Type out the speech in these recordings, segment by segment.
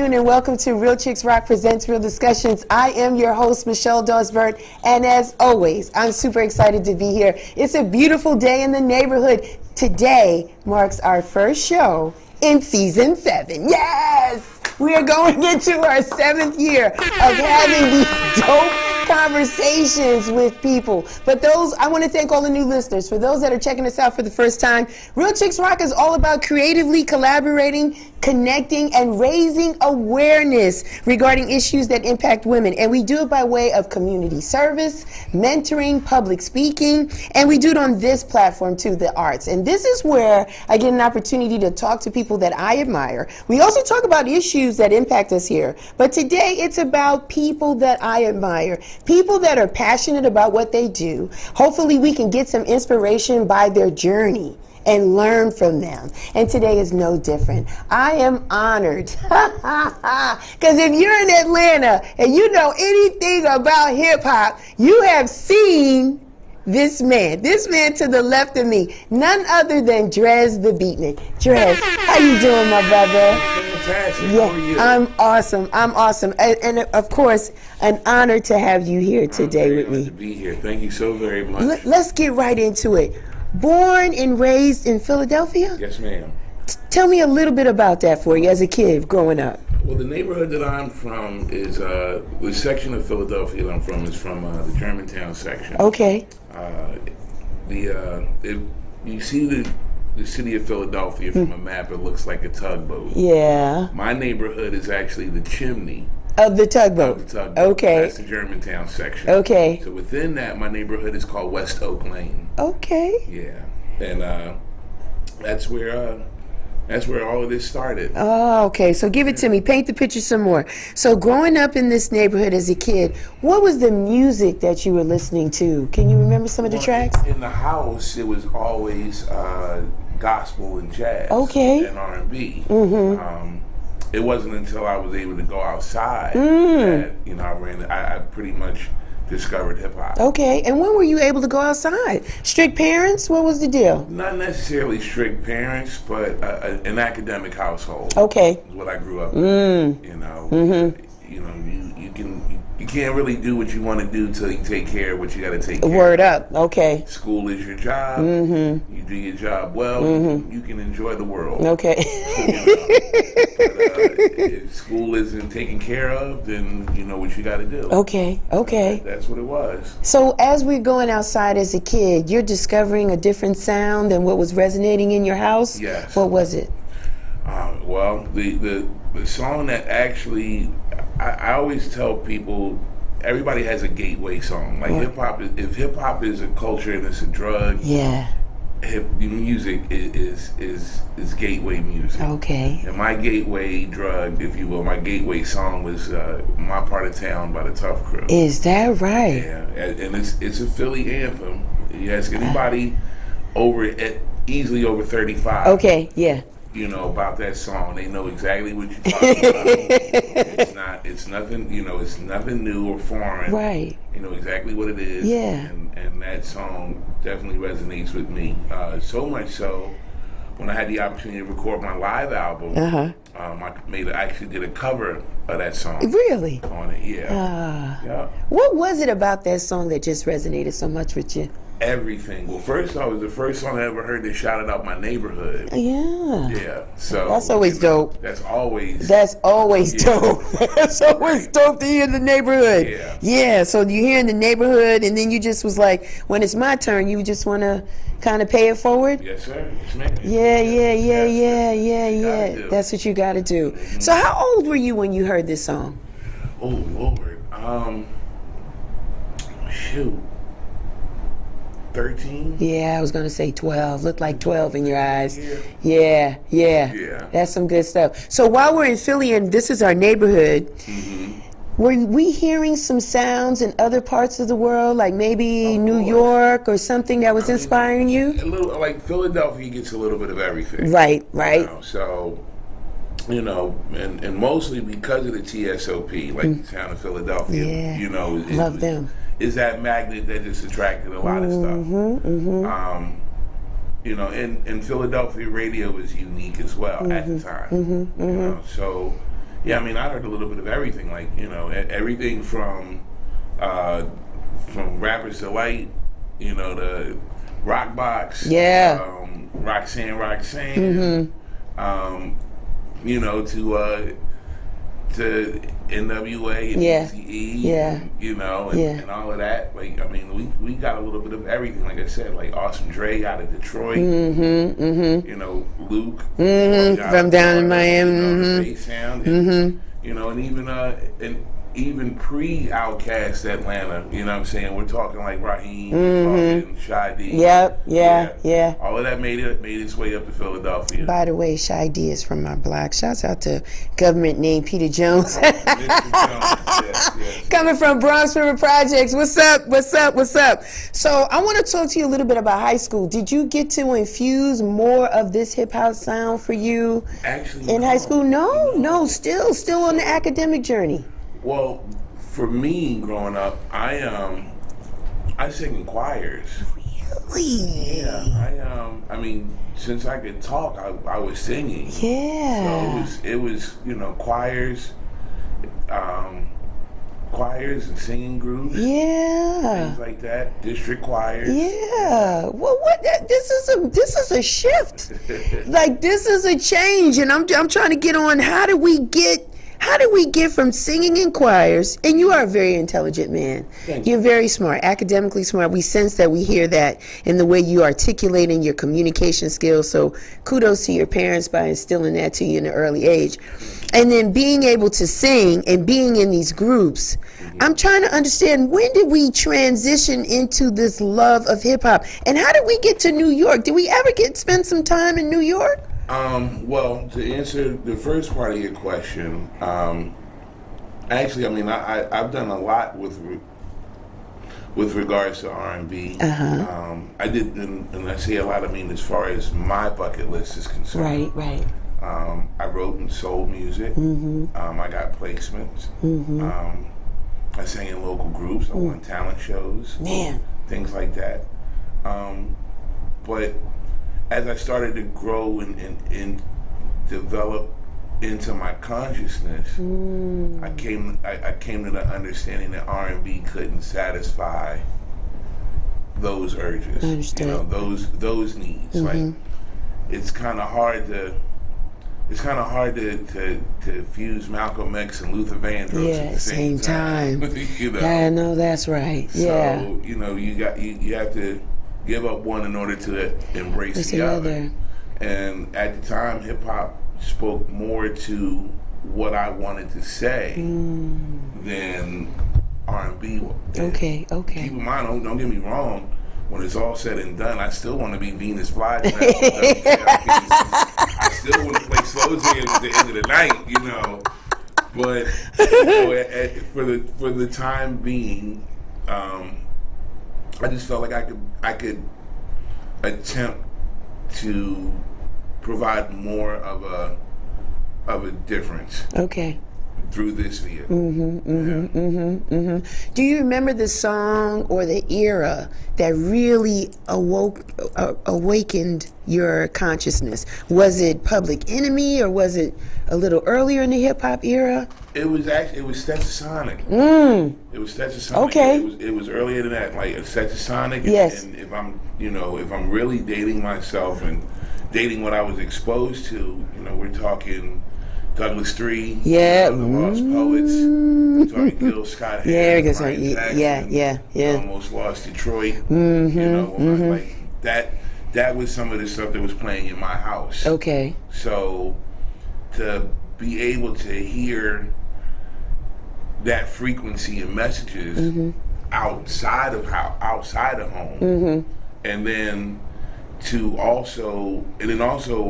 afternoon and welcome to Real Chicks Rock Presents Real Discussions. I am your host, Michelle Dawsbert, and as always, I'm super excited to be here. It's a beautiful day in the neighborhood. Today marks our first show in season 7. Yes! We are going into our 7th year of having these dope conversations with people. But I want to thank all the new listeners. For those that are checking us out for the first time, Real Chicks Rock is all about creatively collaborating, connecting, and raising awareness regarding issues that impact women. And we do it by way of community service, mentoring, public speaking, and we do it on this platform too, the arts. And this is where I get an opportunity to talk to people that I admire. We also talk about issues that impact us here. But today it's about people that I admire, people that are passionate about what they do. Hopefully we can get some inspiration by their journey and learn from them. And today is no different. I am honored. Because if you're in Atlanta and you know anything about hip hop, you have seen this man to the left of me, none other than Drez the Beatnik. Drez, how you doing, my brother? Fantastic. Yeah, How are you? I'm awesome. And of course, an honor to have you here today with me. To be here. Thank you so very much. Let's get right into it. Born and raised in Philadelphia? Yes, ma'am. Tell me a little bit about that for you as a kid growing up. Well, the neighborhood that I'm from is the section of Philadelphia that I'm from is from the Germantown section. Okay. If you see the city of Philadelphia from a map, it looks like a tugboat. Yeah. My neighborhood is actually the chimney Of the tugboat. of the tugboat. Okay. That's the Germantown section. Okay. So within that, my neighborhood is called West Oak Lane. Okay. Yeah, and that's where all of this started. Oh, okay. So give it to me. Paint the picture some more. So growing up in this neighborhood as a kid, what was the music that you were listening to? Can you remember some of the tracks? In the house, it was always gospel and jazz. Okay. And R&B. It wasn't until I was able to go outside that I pretty much discovered hip hop. Okay. And when were you able to go outside? Strict parents? What was the deal? Not necessarily strict parents, but an academic household. Okay. Is what I grew up in. You can't really do what you want to do till you take care of what you got to take care of. Word up. Okay. School is your job. You do your job well. You can enjoy the world. Okay. If school isn't taken care of, then you know what you got to do. Okay. Okay. That's what it was. So as we're going outside as a kid, you're discovering a different sound than what was resonating in your house? Yes. What was it? Well, the song that actually, I always tell people, everybody has a gateway song. Like hip hop, if hip hop is a culture and it's a drug, Yeah. Music is gateway music. Okay. And my gateway drug, if you will, my gateway song was "My Part of Town" by the Tough Crew. Is that right? Yeah, and it's a Philly anthem. You ask anybody easily over 35. Okay. Yeah. About that song, they know exactly what you're talking about. It's nothing, it's nothing new or foreign. Right. You know exactly what it is. Yeah. And that song definitely resonates with me. So much so, when I had the opportunity to record my live album, I actually did a cover of that song. Really? On it, yeah. Yeah. What was it about that song that just resonated so much with you? Everything. Well, first off, it was the first song I ever heard that shouted out my neighborhood. Yeah. Yeah. So that's always dope. That's always dope. That's always dope to hear in the neighborhood. Yeah. Yeah. So you hear in the neighborhood, and then you just was like, when it's my turn, you just want to kind of pay it forward. Yes, sir. Yes, ma'am. Yeah. That's what you got to do. So how old were you when you heard this song? Oh Lord. Shoot. 13? Yeah, I was going to say 12. Looked like 12 in your eyes. Yeah. Yeah. That's some good stuff. So while we're in Philly, and this is our neighborhood, were we hearing some sounds in other parts of the world, like maybe New York or something that was inspiring you? A little, like Philadelphia gets a little bit of everything. Right. So, and mostly because of the TSOP, like the town of Philadelphia, love them. Is that magnet that just attracted a lot of stuff. And Philadelphia radio was unique as well at the time. So Yeah, I mean, I heard a little bit of everything, like, everything from Rapper's Delight, to Rockbox, Yeah. Roxanne, to NWA and Yeah. Eazy-E, Yeah. and all of that. Like, I mean, we got a little bit of everything. Like I said, like Awesome Dre out of Detroit, Luke From down in Miami, the bass sound, and, and even pre-Outkast Atlanta, you know what I'm saying? We're talking like Raheem, we're talking Shy D. Yep, yeah. All of that made its way up to Philadelphia. By the way, Shy D is from my block. Shouts out to government named Peter Jones. Yes. Coming from Bronx River Projects. What's up? So I want to talk to you a little bit about high school. Did you get to infuse more of this hip hop sound for you Actually, in high school? No, still on the academic journey. Well, for me growing up, I sing in choirs. Really? Yeah, I mean, since I could talk, I was singing. Yeah. So it was choirs and singing groups. Yeah. Things like that. District choirs. Yeah. Well, this is a shift. Like, this is a change, and I'm trying to get on. How do we get from singing in choirs? And you are a very intelligent man. You're very smart, academically smart. We sense that, we hear that in the way you articulate and your communication skills. So kudos to your parents by instilling that to you in an early age. And then being able to sing and being in these groups. I'm trying to understand, when did we transition into this love of hip hop? And how did we get to New York? Did we ever spend some time in New York? Well, to answer the first part of your question, actually, I mean, I've done a lot with regards to R&B. I did, and I say a lot, I mean, as far as my bucket list is concerned. Right. I wrote and sold music. I got placements. I sang in local groups. I won talent shows. Man. Things like that. But as I started to grow and develop into my consciousness, I came to the understanding that R&B couldn't satisfy those urges. Understood. Those needs. Like, it's kind of hard to fuse Malcolm X and Luther Vandross at the same time. Yeah, I know that's right. Yeah. So you have to give up one in order to embrace the other. And at the time, hip hop spoke more to what I wanted to say than R&B. Okay. Keep in mind, don't get me wrong. When it's all said and done, I still want to be Venus Flytrap. I still want to play slow jams at the end of the night, But for the time being, I just felt like I could attempt to provide more of a difference. Okay. Through this vehicle. Do you remember the song or the era that really awakened your consciousness? Was it Public Enemy, or was it a little earlier in the hip hop era? It was Stetsasonic. It was Stetsasonic. Okay. It was earlier than that, like Stetsasonic. Yes. And if I'm really dating myself and dating what I was exposed to, we're talking Douglas 3, the Lost Poets, we're talking Gil Scott-Heron, Brian Jackson, Almost Lost Detroit, like that was some of the stuff that was playing in my house. Okay. So to be able to hear that frequency and messages outside of home, and then also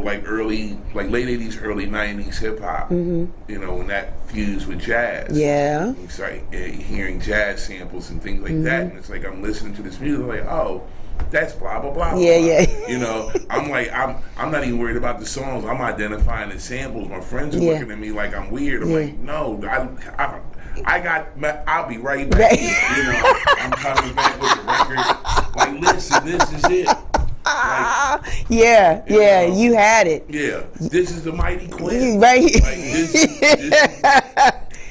like late 80s, early 90s hip hop, when that fused with jazz. Yeah. It's like hearing jazz samples and things like that, and it's like I'm listening to this music, like, oh, that's blah blah blah. Yeah. I'm like, I'm not even worried about the songs. I'm identifying the samples. My friends are looking at me like I'm weird. I'm like, no, I'll be right back. I'm coming back with the record. Like, listen, this is it. Yeah, yeah, you had it. Yeah, this is the mighty Quinn. Right.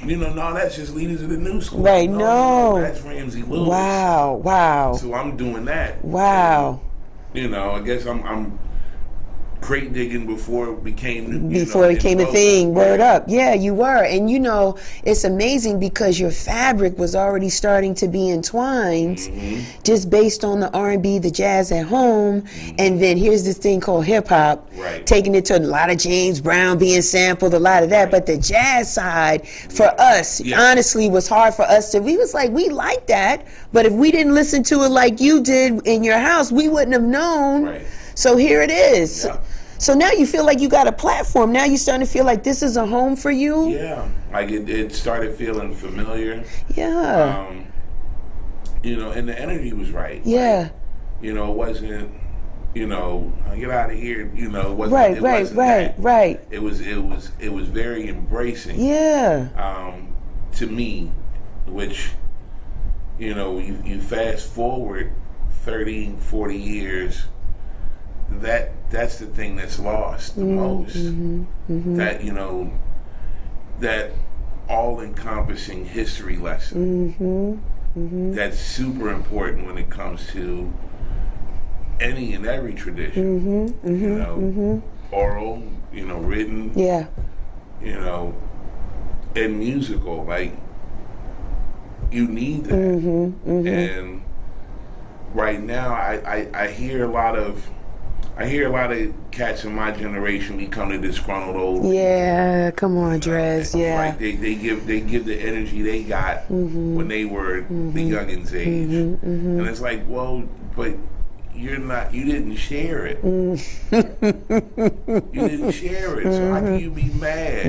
Like no, that's just leaders of the new school. Right, No, that's Ramsey Lewis. Wow. So I'm doing that. Wow. And, I guess I'm crate digging before it became Before it became a thing. Word up. Yeah, you were. And it's amazing because your fabric was already starting to be entwined just based on the R&B, the jazz at home. And then here's this thing called hip hop, taking it to a lot of James Brown being sampled, a lot of that. But the jazz side for us, honestly, was hard for us we was like, we like that. But if we didn't listen to it like you did in your house, we wouldn't have known. Right. So here it is. Yeah. So now you feel like you got a platform. Now you're starting to feel like this is a home for you. Yeah, like it started feeling familiar. Yeah. And the energy was right. Yeah. Like, it wasn't, get out of here. It wasn't. Right. That. It was very embracing. Yeah. To me, which, you fast forward 30, 40 years. That's the thing that's lost the most. That that all-encompassing history lesson. That's super important when it comes to any and every tradition. Oral, written. Yeah. And musical. Like, you need that. And right now, I hear a lot of cats in my generation becoming disgruntled old. Yeah, come on, Drez. Yeah. Like they give the energy they got when they were the youngins' age, and it's like, well, but you didn't share it. You didn't share it. So how can you be mad?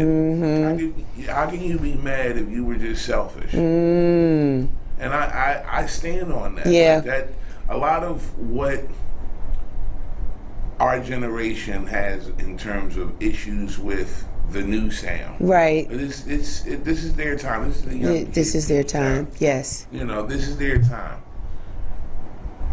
How can you be mad if you were just selfish? And I stand on that. Yeah. Like that a lot of what our generation has in terms of issues with the new sound. Right. This is their time. This is the young This is their time. Yes. This is their time.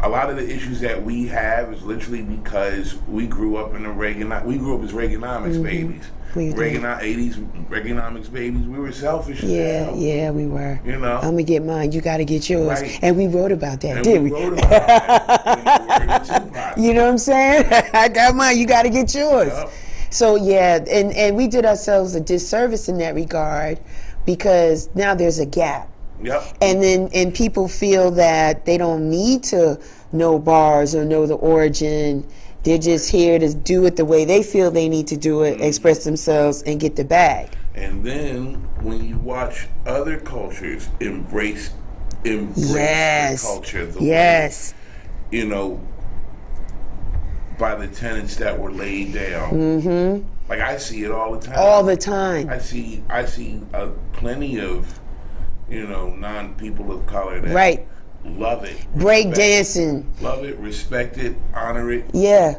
A lot of the issues that we have is literally because we grew up as Reaganomics babies. 80s Reaganomics babies. We were selfish. Yeah, we were. I'm gonna get mine. You got to get yours. Right. And we wrote about that, And didn't we we? wrote about that. You know what I'm saying? I got mine. You got to get yours. Yep. So yeah, and we did ourselves a disservice in that regard because now there's a gap. Yep. And people feel that they don't need to know bars or know the origin. They're just here to do it the way they feel they need to do it, express themselves, and get the bag. And then when you watch other cultures embrace the culture, the way, by the tenets that were laid down. Like I see it all the time. All the time. I see plenty of non-people of color that love it. Break dancing. Love it, respect it, honor it. Yeah.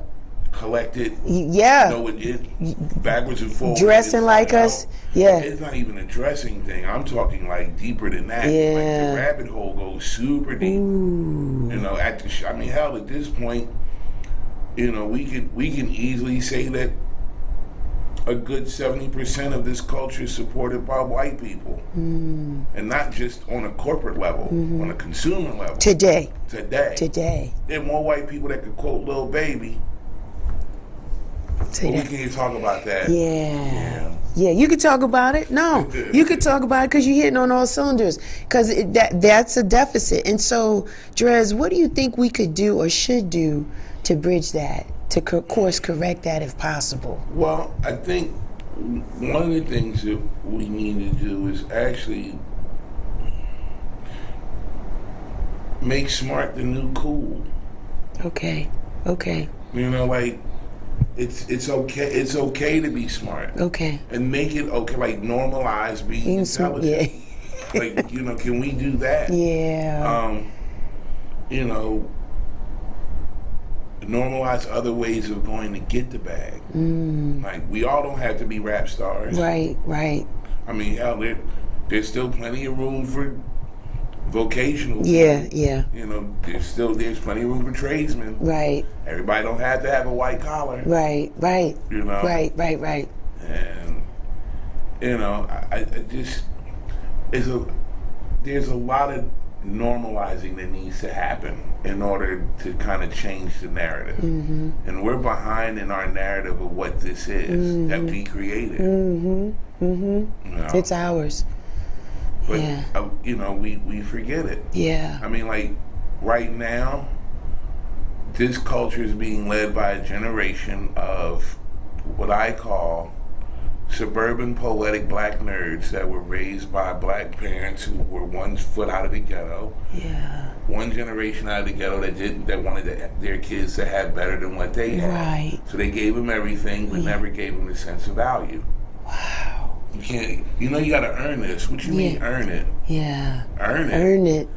Collect it. Yeah. Know it backwards and forwards. Dressing like us. Yeah. It's not even a dressing thing. I'm talking like deeper than that. Yeah. Like the rabbit hole goes super deep. Ooh. At this point, we can easily say that a good 70% of this culture is supported by white people. And not just on a corporate level, on a consumer level. Today. There are more white people that could quote Lil Baby. But we can't talk about that. Yeah, you could talk about it. No, you could talk about it because you're hitting on all cylinders. Because that's a deficit. And so, Drez, what do you think we could do or should do to bridge that, to course correct that if possible? Well, I think one of the things that we need to do is actually make smart the new cool. Okay. It's okay to be smart. Okay. And make it okay, like normalize being intelligent. Yeah. Like, can we do that? Yeah. Normalize other ways of going to get the bag. Like, we all don't have to be rap stars. Right. I mean, hell, there's still plenty of room for vocational. Yeah, yeah. You know, there's plenty of room for tradesmen. Right, Everybody don't have to have a white collar. right, right. You know, Right. and you know, I just there's a lot of normalizing that needs to happen in order to kind of change the narrative. And we're behind in our narrative of what this is that we created. You know? It's ours. But Yeah. you know, we forget it. Yeah. I mean, like right now, this culture is being led by a generation of what I call suburban poetic black nerds that were raised by black parents who were one foot out of the ghetto. Yeah. One generation out of the ghetto that wanted their kids to have better than what they had. Right. So they gave them everything, but never gave them the sense of value. Wow. You can't. You know, you got to earn this. What you mean, earn it? Yeah. Earn it. Earn it.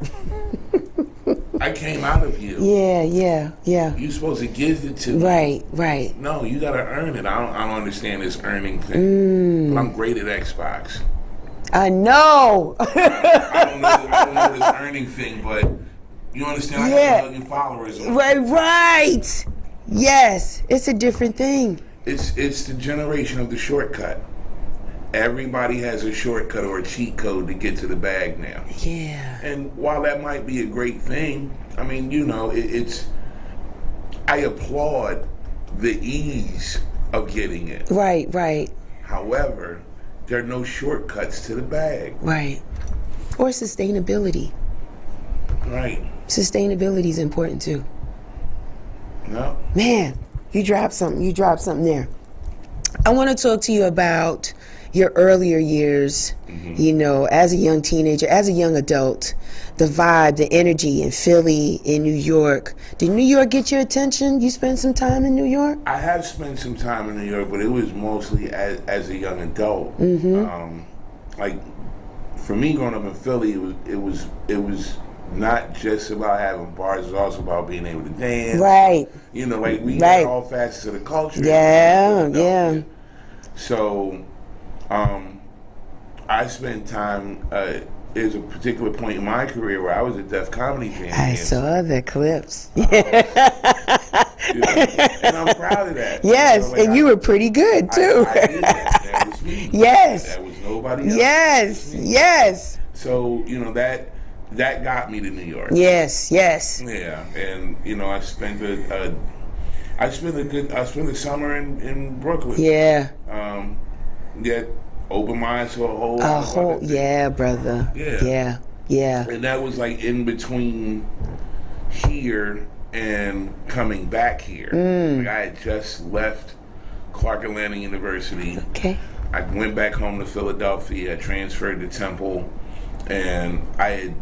I came out of you. Yeah. You're supposed to give it to me. Right. No, you gotta earn it. I don't understand this earning thing. But I'm great at Xbox. I know. I don't know this earning thing, but you understand? I got 1 million followers. Right. Yes, it's a different thing. It's the generation of the shortcut. Everybody has a shortcut or a cheat code to get to the bag now. Yeah. And while that might be a great thing, I mean, you know, I applaud the ease of getting it. Right. However, there are no shortcuts to the bag. Right. Or sustainability. Right. Sustainability is important too. No. Man, you dropped something there. I want to talk to you about your earlier years, you know, as a young teenager, as a young adult, the vibe, the energy in Philly, in New York. Did New York get your attention? You spent some time in New York? I have spent some time in New York, but it was mostly as a young adult. Like, for me growing up in Philly, it was not just about having bars, it was also about being able to dance. Right. You know, like we had all facets of the culture. Yeah. So, I spent time. There's a particular point in my career where I was at Def Comedy Jam. I saw the clips. You know, and I'm proud of that. Yes, you know, and you were pretty good too. I did that. That was me. Yes. That was nobody else. Yes. So, you know, that got me to New York. Yes. Yeah, and you know, I spent the summer in Brooklyn. Yeah. Get open minds to a whole lot of other things. Yeah, brother. Yeah. And that was like in between here and coming back here. Like I had just left Clark Atlanta University. Okay. I went back home to Philadelphia. I transferred to Temple, and I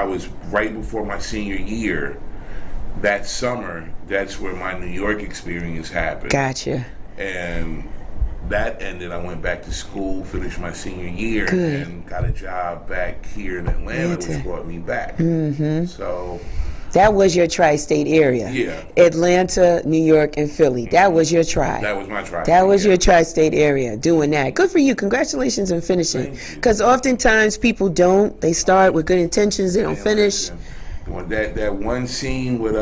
was right before my senior year. That summer, that's where my New York experience happened. Gotcha. And that ended. I went back to school, finished my senior year, Good. and got a job back here in Atlanta, which brought me back. So that was your tri-state area. Yeah. Atlanta, New York, and Philly. That was your tri. that was my try. That was your tri-state area doing that. Good for you. Congratulations on finishing. Thank you. Because oftentimes people don't. They start with good intentions. They don't finish. That one scene with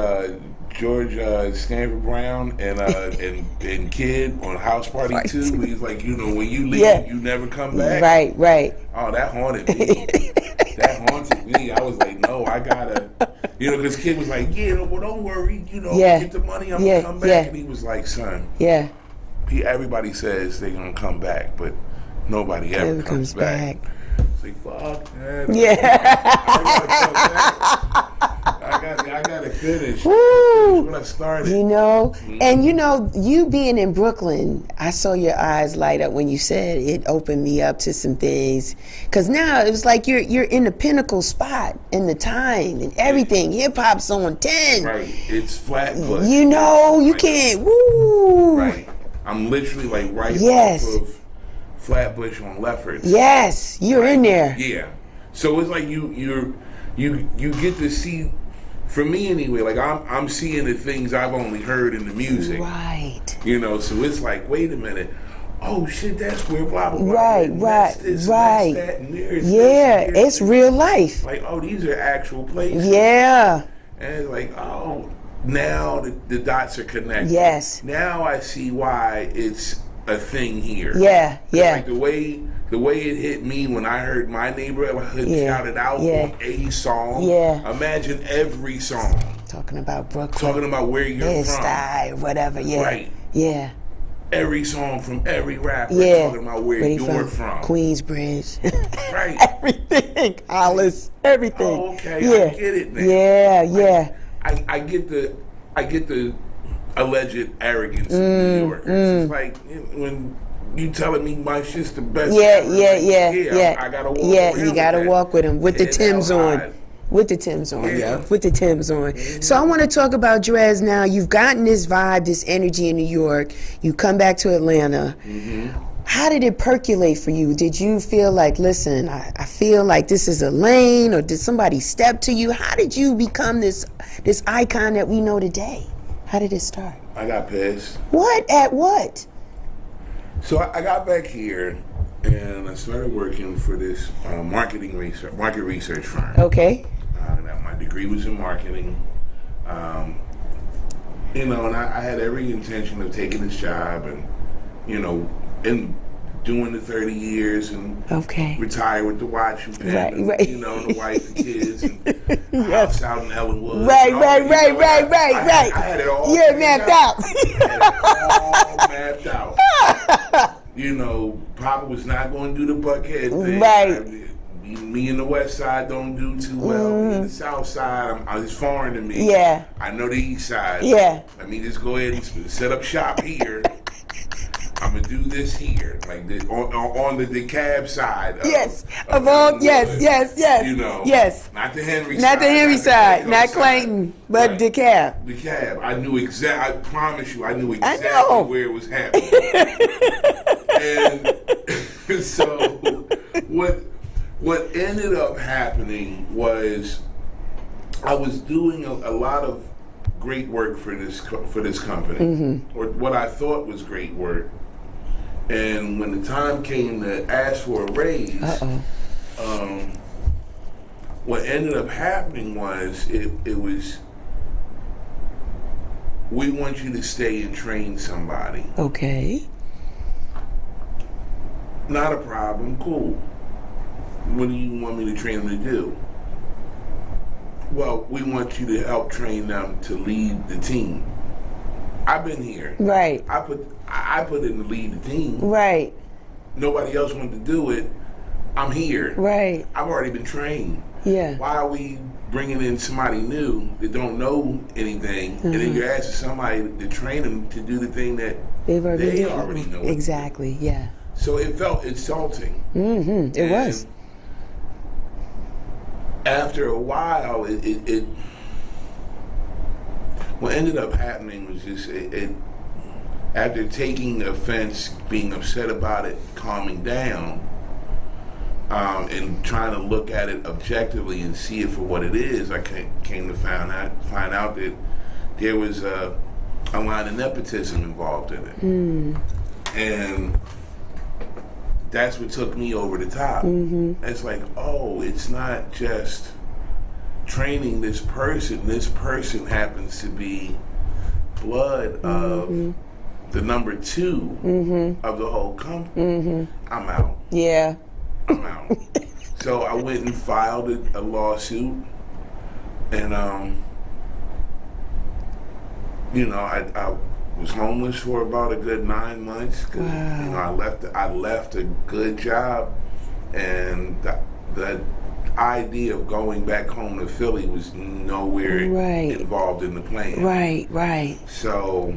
George Stanford Brown and Kid on House Party 2, he's like, you know, when you leave, you never come back. Right. Oh, that haunted me. That haunted me. I was like, no, I gotta, you know, because Kid was like, yeah, well, don't worry, you know, get the money, I'm gonna come back. And he was like, son, everybody says they're gonna come back, but nobody ever comes back. It's like, fuck that. I gotta finish. Woo. When I started. You know, and you know, you being in Brooklyn, I saw your eyes light up when you said it opened me up to some things. Because now it was like you're in the pinnacle spot in the time and everything. Hip hop's on 10. Right. It's Flatbush. You know, you can't. Woo. Right. I'm literally like right off of Flatbush on Lefferts. Yes, you're in there. Yeah. So it's like you get to see. For me anyway, like I'm seeing the things I've only heard in the music. Right. You know, so it's like, wait a minute. oh shit, that's where blah blah blah. Right, and right, that's this, right. And that's that, and there's Yeah, this, and there's it's real life. like, oh, these are actual places. Yeah. And it's like, oh, now the dots are connected. Yes. Now I see why it's a thing here. Yeah, yeah. Like the way it hit me when I heard my neighborhood shouted out on a song. Yeah. Imagine every song Talking about Brooklyn. talking about where you're from. Style, whatever, yeah. Right. Yeah. Every song from every rapper Yeah. talking about where he you're from. Queensbridge. Right. Everything. Hollis. Everything. Oh, okay. Yeah. I get it now. Yeah, yeah. I get the alleged arrogance of New Yorkers. It's like when you telling me my shit's the best. Yeah, ever. yeah, Like, yeah. I gotta walk. Yeah, around you gotta with that. walk with him with the And Timbs how on. high- With the Timbs on, Yeah. yo. With the Timbs on. So I want to talk about Drez now. You've gotten this vibe, this energy in New York. You come back to Atlanta. How did it percolate for you? Did you feel like, listen, I feel like this is a lane, or did somebody step to you? How did you become this icon that we know today? How did it start? I got pissed. What? At what? So I got back here and I started working for this market research firm. Okay. My degree was in marketing. And I had every intention of taking this job and, and doing the 30 years and Okay. retire with the watch and pen, Right, and, right. the wife and kids and a house out in Ellenwood. Right, and all right, that, right. I had it all. Yeah, figured mapped out. I had it all mapped out. Papa was not going to do the Buckhead thing. Right. Me and the West Side don't do too well. Me and the South Side, it's foreign to me. Yeah. I know the East Side. Yeah. Let me just go ahead and set up shop here. I'm gonna do this here, like on the DeKalb side. Yes. Of Yes. Ellenwood. Yes. Not the Henry side. Not the Henry the side, Clayton not side. Clayton, but Right. DeKalb. DeKalb. I knew I promise you, I knew I exactly know. where it was happening. And so, what ended up happening was I was doing a lot of great work for this company, or what I thought was great work. And when the time came to ask for a raise, what ended up happening was it was, we want you to stay and train somebody. Okay. Not a problem, cool. What do you want me to train them to do? Well, we want you to help train them to lead the team. I've been here. Right. I put in to lead the team. Right. Nobody else wanted to do it. I'm here. Right. I've already been trained. Yeah. Why are we bringing in somebody new that don't know anything, and then you're asking somebody to train them to do the thing that They've already already know? Exactly. Yeah. So it felt insulting. It was. After a while, what ended up happening was just after taking offense, being upset about it, calming down, and trying to look at it objectively and see it for what it is, I came to find out that there was a line of nepotism involved in it, and that's what took me over the top. It's like, oh, it's not just training this person. This person happens to be blood of the number 2 of the whole company. I'm out. Yeah. I'm out. So I went and filed a lawsuit, and I was homeless for about a good 9 months. 'Cause, I left a good job, and the idea of going back home to Philly was nowhere involved in the plan. Right. So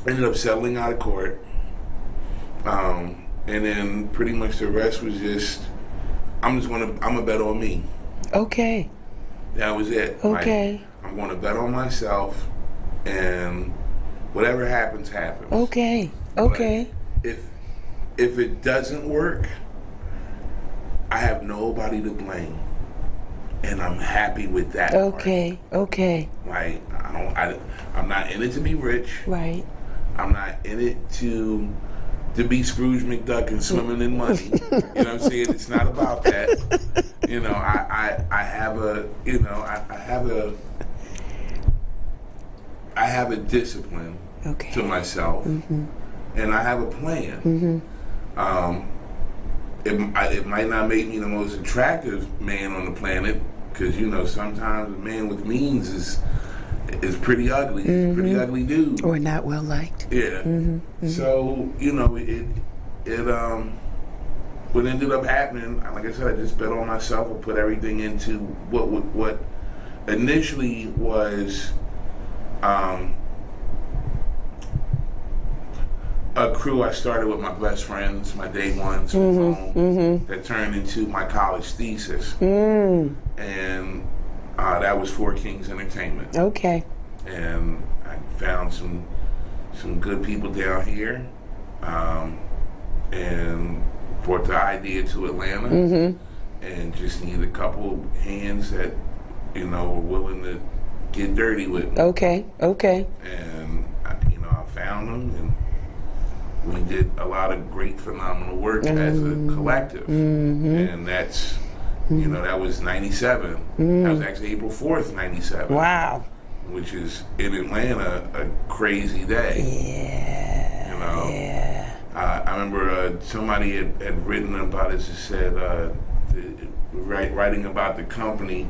ended up settling out of court, and then pretty much the rest was just I'm gonna bet on me. Okay. That was it. Okay. Like, I'm gonna bet on myself, and whatever happens, happens. Okay. But if it doesn't work, I have nobody to blame, and I'm happy with that. Okay. Like I'm not in it to be rich. Right. I'm not in it to to be Scrooge McDuck and swimming in money. You know what I'm saying? It's not about that. You know, I have a, you know, I have a discipline to myself, and I have a plan. It might not make me the most attractive man on the planet, because, you know, sometimes a man with means is pretty ugly. He's a pretty ugly dude. Or not well liked. Yeah. So, you know, what ended up happening, like I said, I just bet on myself and put everything into what initially was a crew I started with my best friends, my day ones from home, that turned into my college thesis. And that was Four Kings Entertainment. Okay. And I found some good people down here, and brought the idea to Atlanta, and just needed a couple hands that, you know, were willing to get dirty with me. Okay. And you know, I found them, and we did a lot of great, phenomenal work as a collective. And that's, you know, that was 97. That was actually April 4th, 97. Wow. Which is, in Atlanta, a crazy day. Yeah. You know? I remember somebody had written about it, said, writing about the company,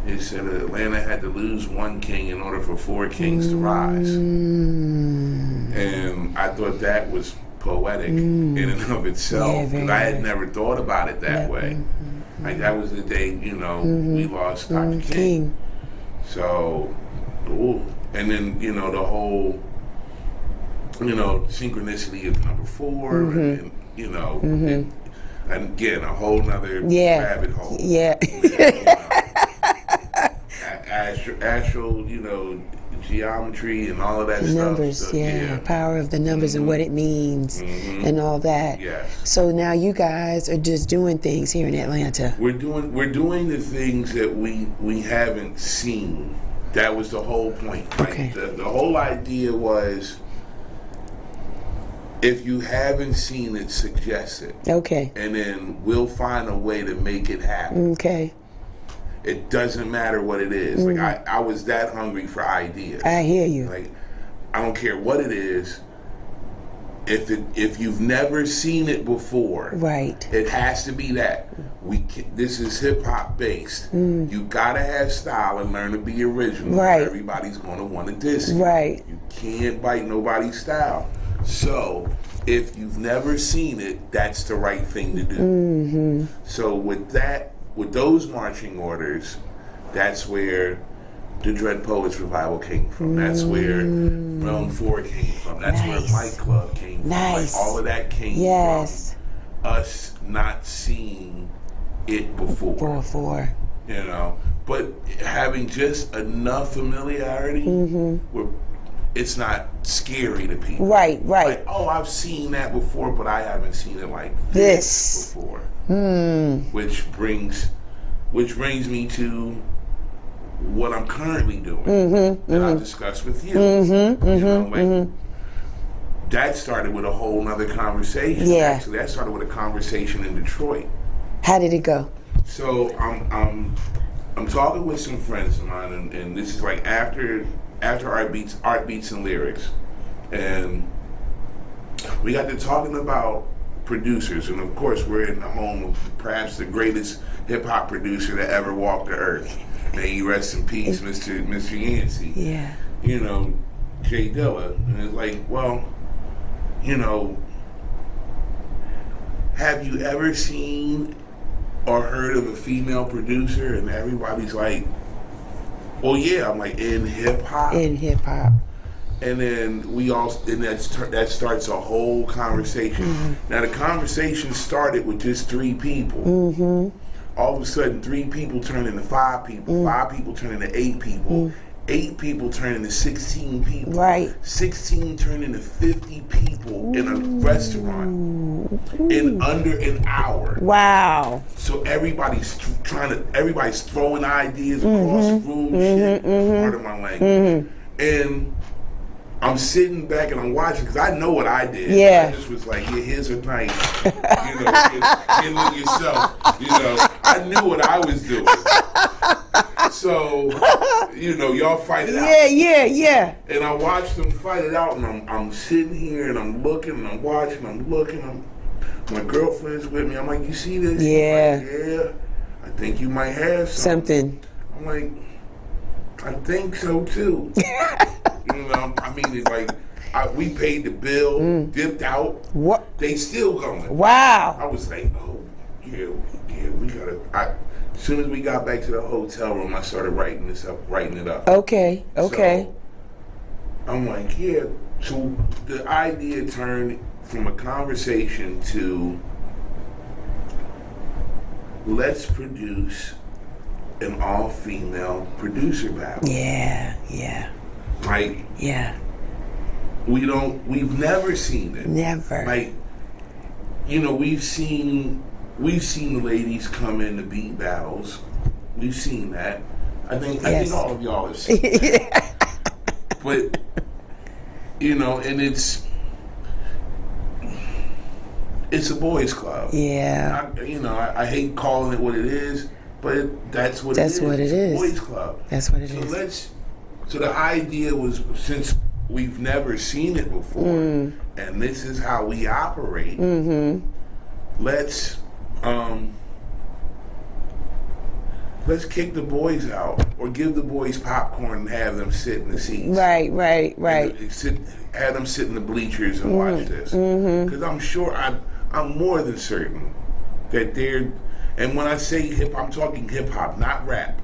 it said Atlanta had to lose one king in order for four kings to rise. And I thought that was poetic in and of itself, because I had never thought about it that way. Like, that was the day, you know, we lost Dr. King. So, and then, you know, the whole, you know, synchronicity of number 4, and you know, and again, a whole nother rabbit hole. Astral, you know, geometry and all of that numbers, stuff. So, power of the numbers and what it means and all that. Yes. So now you guys are just doing things here in Atlanta. We're doing the things that we haven't seen. That was the whole point. Like, the whole idea was, if you haven't seen it, suggest it. Okay. And then we'll find a way to make it happen. Okay. It doesn't matter what it is. Like, I was that hungry for ideas. I hear you. Like, I don't care what it is. If you've never seen it before, right, it has to be that. This is hip hop based. You gotta have style and learn to be original. Right. Everybody's gonna want to diss you. Right. You can't bite nobody's style. So if you've never seen it, that's the right thing to do. So with those marching orders, that's where the Dread Poets Revival came from. That's where Realm 4 came from. That's where Fight Club came from. Like, all of that came from us not seeing it before. You know, but having just enough familiarity where it's not scary to people. Right. Like, oh, I've seen that before, but I haven't seen it like this before. Which brings me to what I'm currently doing that I'll discuss with you. You know, like, that started with a whole nother conversation. Actually, that started with a conversation in Detroit. How did it go? So I'm talking with some friends of mine, and this is like after Art Beats and Lyrics, and we got to talking about producers, and of course we're in the home of perhaps the greatest hip-hop producer that ever walked the earth. May he rest in peace, Mr. Yancey. Yeah. You know, Jay Dilla. And it's like, well, you know, have you ever seen or heard of a female producer? And everybody's like, well, yeah. I'm like, in hip-hop? In hip-hop. And then that starts a whole conversation. Now, the conversation started with just 3 people. All of a sudden, 3 people turn into 5 people. 5 people turn into 8 people. 8 people turn into 16 people. Right. 16 turn into 50 people in a restaurant in under an hour. Wow. So everybody's throwing ideas across the room. Pardon my language. And I'm sitting back and I'm watching because I know what I did. Yeah. I just was like, yeah, here's a knife. Handle it yourself. I knew what I was doing. So, y'all fight it out. Yeah. And I watched them fight it out, and I'm sitting here and I'm looking and I'm watching, I'm looking. My girlfriend's with me. I'm like, you see this? Yeah. Like, yeah. I think you might have something. I'm like, I think so too. I mean, it's like we paid the bill, dipped out. What? They still going. Wow. I was like, oh, yeah, we gotta. As soon as we got back to the hotel room, I started writing it up. Okay. So, I'm like, yeah. So the idea turned from a conversation to let's produce an all-female producer battle. Yeah. Like, Yeah. we've never seen it. Never. Like, we've seen the ladies come in to beat battles. We've seen that. I think all of y'all have seen it. But, and it's a boys club. Yeah. I hate calling it what it is, but that's what it is. What it is. Boys club. That's what it is. So the idea was, since we've never seen it before, and this is how we operate, let's kick the boys out, or give the boys popcorn and have them sit in the seats. Right. Have them sit in the bleachers and watch this. Because I'm sure, I'm more than certain that they're, and when I say hip, I'm talking hip hop, not rap.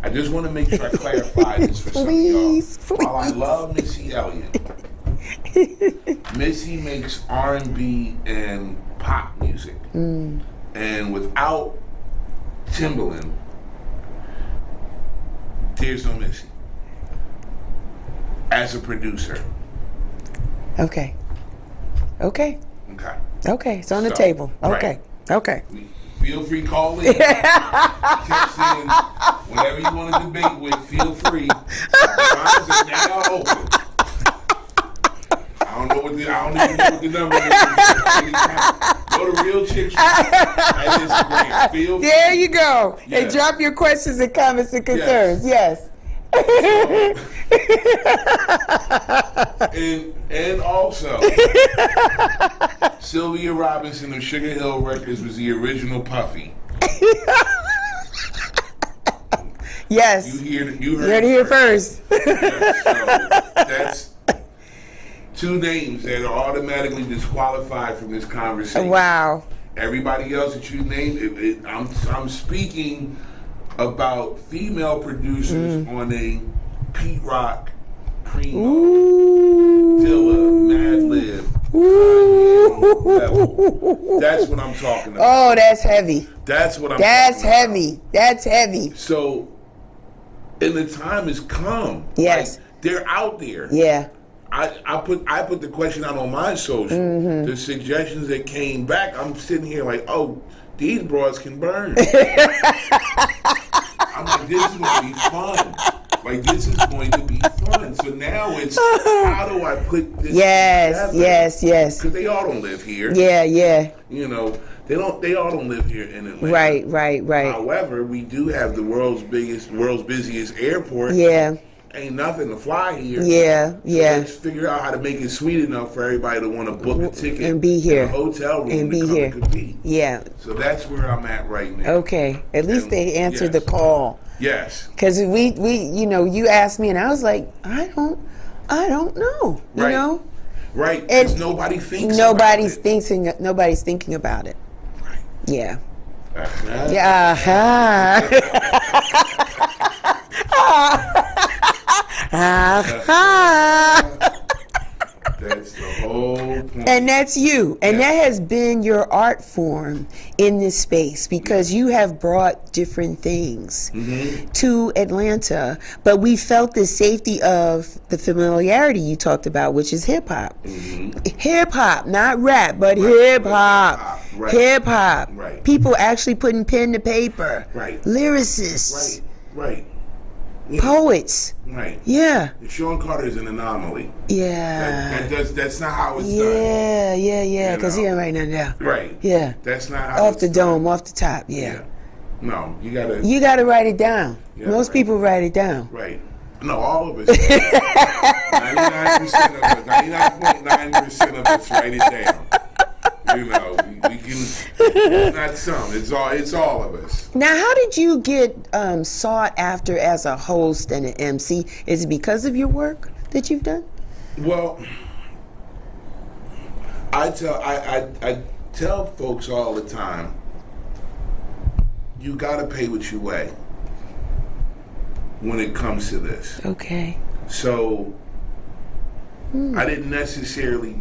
I just want to make sure I clarify this for some of y'all. While I love Missy Elliott, Missy makes R&B and pop music. And without Timbaland, there's no Missy as a producer. Okay. It's on the So, table. right. Okay. Feel free, call in. Text in. Whatever you want to debate with, feel free. The lines are now open. I don't even know what the number is. Go to Real Chicks at Instagram. Feel free. There you go. Yes. And drop your questions and comments and concerns. Yes. And also, Sylvia Robinson of Sugar Hill Records was the original Puffy. Yes. You heard heard it here first. Yes, so that's two names that are automatically disqualified from this conversation. Wow. Everybody else that you named, I'm speaking about female producers on a Pete Rock, Primo, Dilla, Madlib level. That's what I'm talking about. Oh, that's heavy. That's what I'm talking about. That's heavy. So, and the time has come. Yes. Like, they're out there. Yeah. I put the question out on my social. The suggestions that came back, I'm sitting here like, oh, these broads can burn. I'm like, this is going to be fun. Like, this is going to be fun. So now it's, how do I put this together? Yes. Because they all don't live here. Yeah. They all don't live here in Atlanta. Right. However, we do have the world's busiest airport. Yeah. Ain't nothing to fly here. Yeah. So let's figure out how to make it sweet enough for everybody to want to book a ticket and be here, a hotel room and be to come here. and compete. Yeah. So that's where I'm at right now. Okay. At least they answered the call. Yes. Because we you asked me and I was like, I don't know. You know. Right. Because nobody thinks. Nobody's thinking about it. Right. Yeah. Uh-huh. Yeah. That's the whole point. And that's you. And that has been your art form in this space because you have brought different things to Atlanta. But we felt the safety of the familiarity you talked about, which is hip hop. Hip hop, not rap, but hip hop. Hip hop. Right. People actually putting pen to paper. Right. Lyricists. Right. Poets. Right. Yeah. Sean Carter is an anomaly. Yeah. That's not how it's done. Yeah. Because he ain't write nothing down. Right. Yeah. That's not how Off it's the done. dome, off the top. Yeah. No, you gotta. You got to write it down. Most right. people write it down. Right. No, all of us. 99% of us. 99.9% of us write it down. You know, we can. It's not some. It's all of us. Now, how did you get sought after as a host and an MC? Is it because of your work that you've done? Well, I tell folks all the time, you gotta pay what you weigh when it comes to this. Okay. So I didn't necessarily.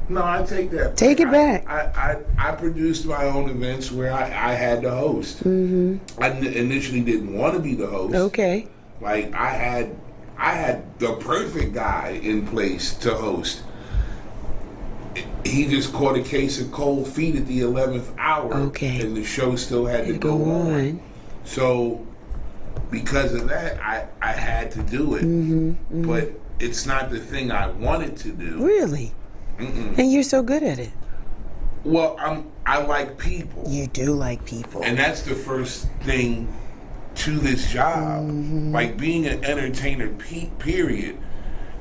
No, I take that. Take it back. I produced my own events where I had the host. Mm-hmm. I initially didn't want to be the host. Okay. Like I had the perfect guy in place to host. He just caught a case of cold feet at the 11th hour. Okay. And the show still had to go on. So because of that, I had to do it. Mm-hmm. But it's not the thing I wanted to do. Really? Mm-mm. And you're so good at it. Well, I like people. You do like people. And that's the first thing to this job. Mm-hmm. Like being an entertainer, period,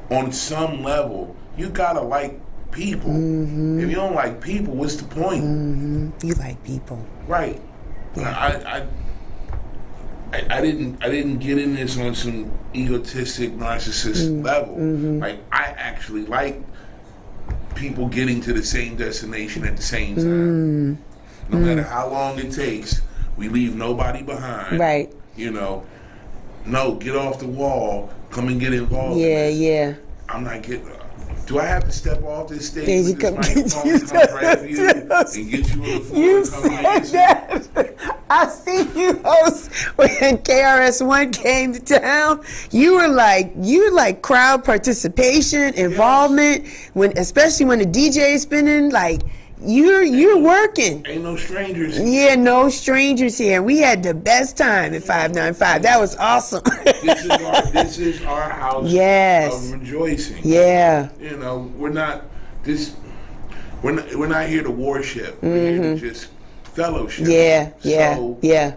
on some level, you gotta like people. Mm-hmm. If you don't like people, what's the point? Mm-hmm. You like people. Right. Yeah. I didn't get in this on some egotistic, narcissist level. Mm-hmm. Like I actually like people getting to the same destination at the same time. No matter how long it takes, we leave nobody behind. Right. You know, no, get off the wall, come and get involved. Yeah, in this. yeah. I'm not getting. Do I have to step off this stage There with you this come- microphone you and come grab you and just- get you on the floor You and come said answer? that. I see you host when KRS-One came to town. You were like crowd participation, involvement, especially when the DJ is spinning. Like you're working. Ain't no strangers. Yeah, no strangers here. We had the best time at 595. That was awesome. This is our house Yes. of rejoicing. Yeah. You know, we're not here to worship. We're here to just fellowship. Yeah, So, yeah.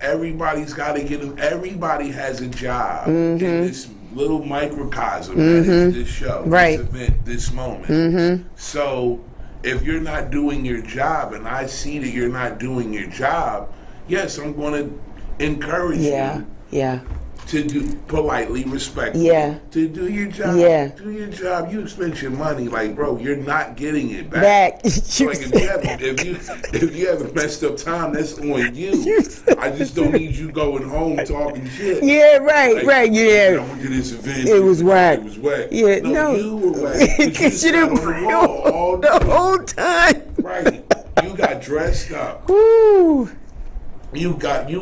everybody's got to get them. Everybody has a job in this little microcosm that is this show, Right. this event, this moment. So if you're not doing your job, and I see that you're not doing your job, yes, I'm going to encourage you to do politely, respectfully. Yeah. To do your job. Yeah. Do your job. You spent your money, like, bro, you're not getting it back. So, like, if you have a messed up time, that's on you. I just don't need you going home talking shit. Yeah, right, Like, yeah. I went to this event. It was whack. It was whack. Yeah, no. You were whack. Because you didn't sat on the wall all the day. whole time. Right. You got dressed up. Woo. You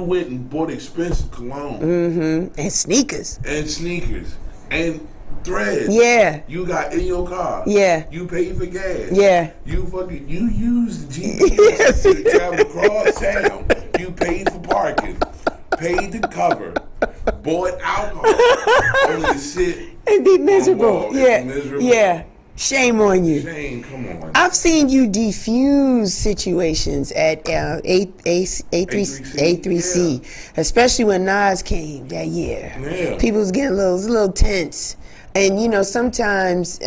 went and bought expensive cologne. And sneakers. And sneakers. And threads. Yeah. You got in your car. Yeah. You paid for gas. Yeah. You used the GPS to travel across town. You paid for parking. Paid the cover. Bought alcohol. Only to sit And be miserable. wall. Yeah. Be miserable. Yeah. Shame on you. Shane, come on. I've seen you defuse situations at A3C, especially when Nas came that year. Yeah. People was getting a little tense. And, you know, sometimes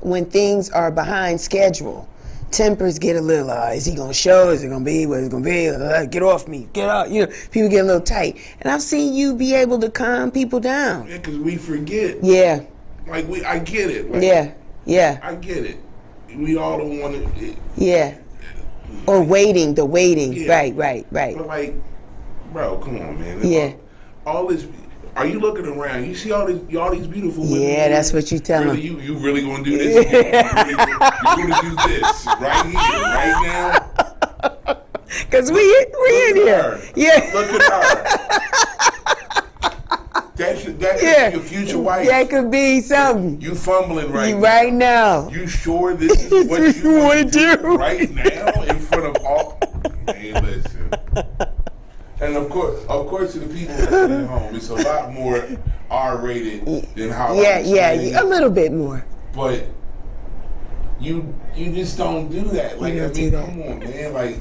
when things are behind schedule, tempers get a little, is he going to show? Is it going to be? What is it going to be? Get off me. Get out. You know, people get a little tight. And I've seen you be able to calm people down. Yeah, because we forget. Yeah. Like, I get it. Like, Yeah. I get it. We all don't want to. Yeah. Or waiting. Yeah. Right. But, like, bro, come on, man. Yeah. All this. Are you looking around? You see all these beautiful women. Yeah, that's what you tell Really, them. you really gonna do this? You're gonna do this right here, right now? Because we in here. Her. Yeah. Look at her. That could be your future wife. That could be something. You fumbling right now. Right now. You sure this is what you want to do right now in front of all? Hey, listen. And of Of course, to the people at home, it's a lot more R-rated than how. Yeah, a little bit more. But you just don't do that. Like, I mean, come on, man. Like,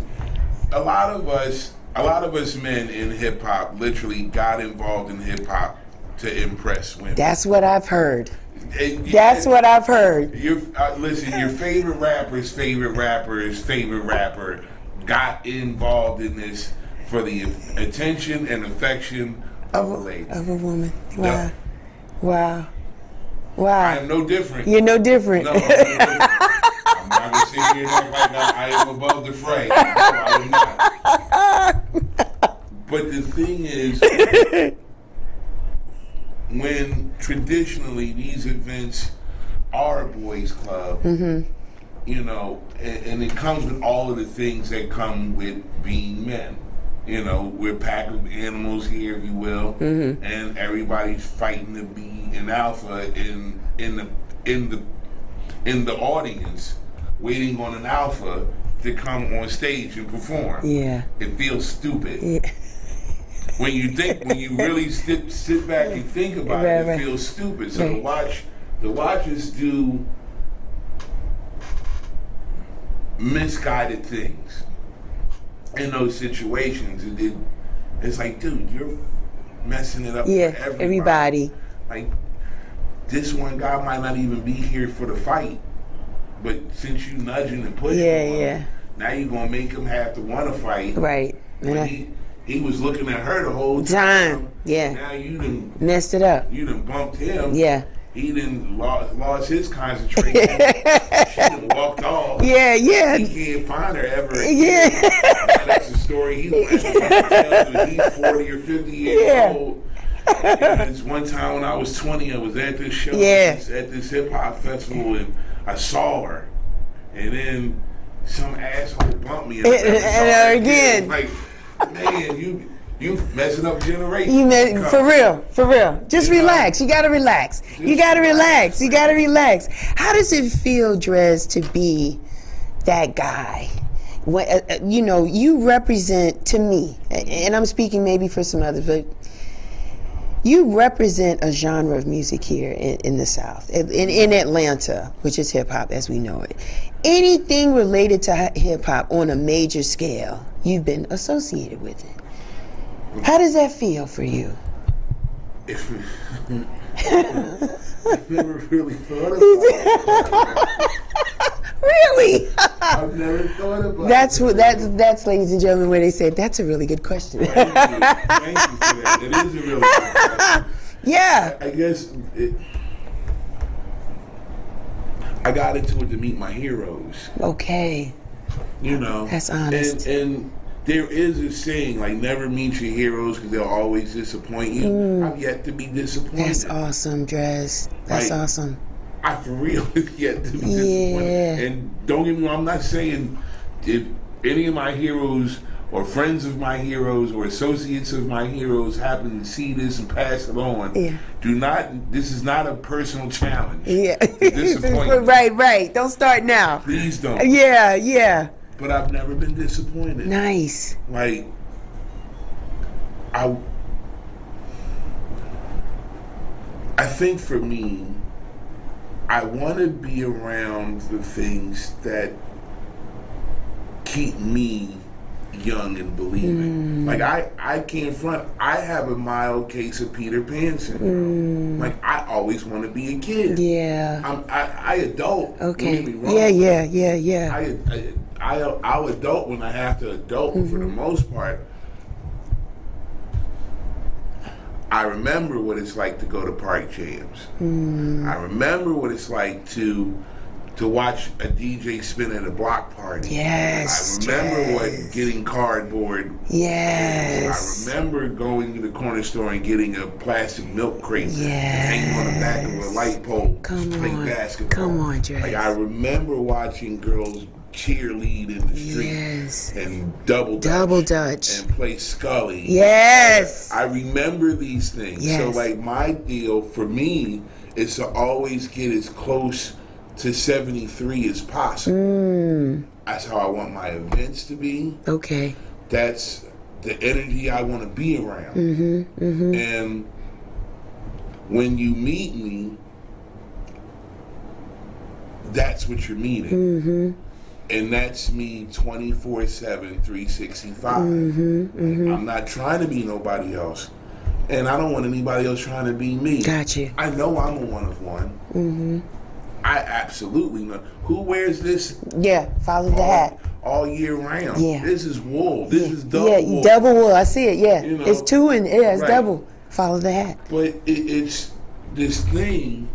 a lot of us men in hip hop literally got involved in hip hop to impress women. That's what I've heard. That's what I've heard. Listen, your favorite rapper's favorite rapper got involved in this for the attention and affection of a lady. Of a woman. Wow. Yeah. Wow. I am no different. You're no different. No, I'm no different. I'm not going to sit here and act like I am above the fray. No, I am not. But the thing is, when traditionally these events are a boys' club, you know, and it comes with all of the things that come with being men. You know, we're a pack of animals here, if you will, and everybody's fighting to be an alpha in the audience, waiting on an alpha to come on stage and perform. Yeah, it feels stupid. Yeah. When you really sit back and think about it, it feels stupid. So to watch us do misguided things in those situations, it's like, dude, you're messing it up for everybody. Like, this one guy might not even be here for the fight, but since you nudging and pushing him, now you're gonna make him have to want to fight. Right. When he was looking at her the whole time. Yeah. Now you done messed it up. You done bumped him. Yeah. He done lost his concentration. She done walked off. Yeah. He can't find her ever again. Yeah. That's the story he's going to tell when he's 40 or 50 years old. It's one time when I was 20, I was at this show, at this hip hop festival, and I saw her. And then some asshole bumped me. And her again. Like, man, you messing up generations. For real. Just relax. You gotta relax. You gotta relax. How does it feel, Drez, to be that guy? When, you represent, to me, and I'm speaking maybe for some others, but you represent a genre of music here in the South, in Atlanta, which is hip hop as we know it. Anything related to hip hop on a major scale, you've been associated with it. How does that feel for you? I've never really thought about it. Really? I've never thought about That's, ladies and gentlemen, where they said, that's a really good question. Thank you for that. It is a really good question. Yeah. I guess I got into it to meet my heroes. Okay. You know. That's honest. And there is a saying, like, never meet your heroes because they'll always disappoint you. I've yet to be disappointed. That's awesome, Drez. That's awesome. I for real have yet to be disappointed. And don't get me wrong, I'm not saying if any of my heroes or friends of my heroes or associates of my heroes happen to see this and pass it on, this is not a personal challenge. Yeah. Right. Don't start now. Please don't. Yeah. But I've never been disappointed. Nice. Like, I think for me, I want to be around the things that keep me young and believing. Like, I can't front. I have a mild case of Peter Pan syndrome. Like, I always want to be a kid. Yeah. I adult. Okay. Don't get me wrong. Yeah. I'll adult when I have to adult, but for the most part, I remember what it's like to go to park jams. I remember what it's like to watch a DJ spin at a block party. Yes. I remember what getting cardboard. Yes. I remember going to the corner store and getting a plastic milk crate and hanging on the back of a light pole to play basketball. Come on, Drez. Like, I remember watching girls cheerlead in the street and double dutch and play Scully. Yes. I remember these things. So, like, my deal for me is to always get as close to 73 as possible. That's how I want my events to be. Okay. That's the energy I want to be around. And when you meet me, that's what you're meeting. And that's me 24/7, 365. I'm not trying to be nobody else. And I don't want anybody else trying to be me. Gotcha. I know I'm a one of one. I absolutely know. Who wears this Yeah, follow the hat. all year round? Yeah. This is wool. This is double Yeah, wool. double wool. I see it. Yeah, You know, it's two and it's right. double. Follow the hat. But it's this thing,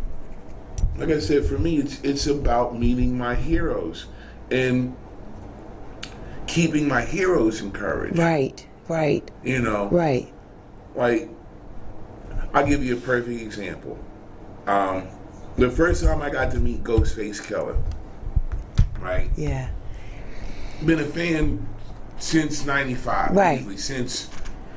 like I said, for me, it's about meeting my heroes and keeping my heroes encouraged. Right, right, You know, right. like, I'll give you a perfect example. The first time I got to meet Ghostface Killer, right? Yeah, Been a fan since '95, Right. usually since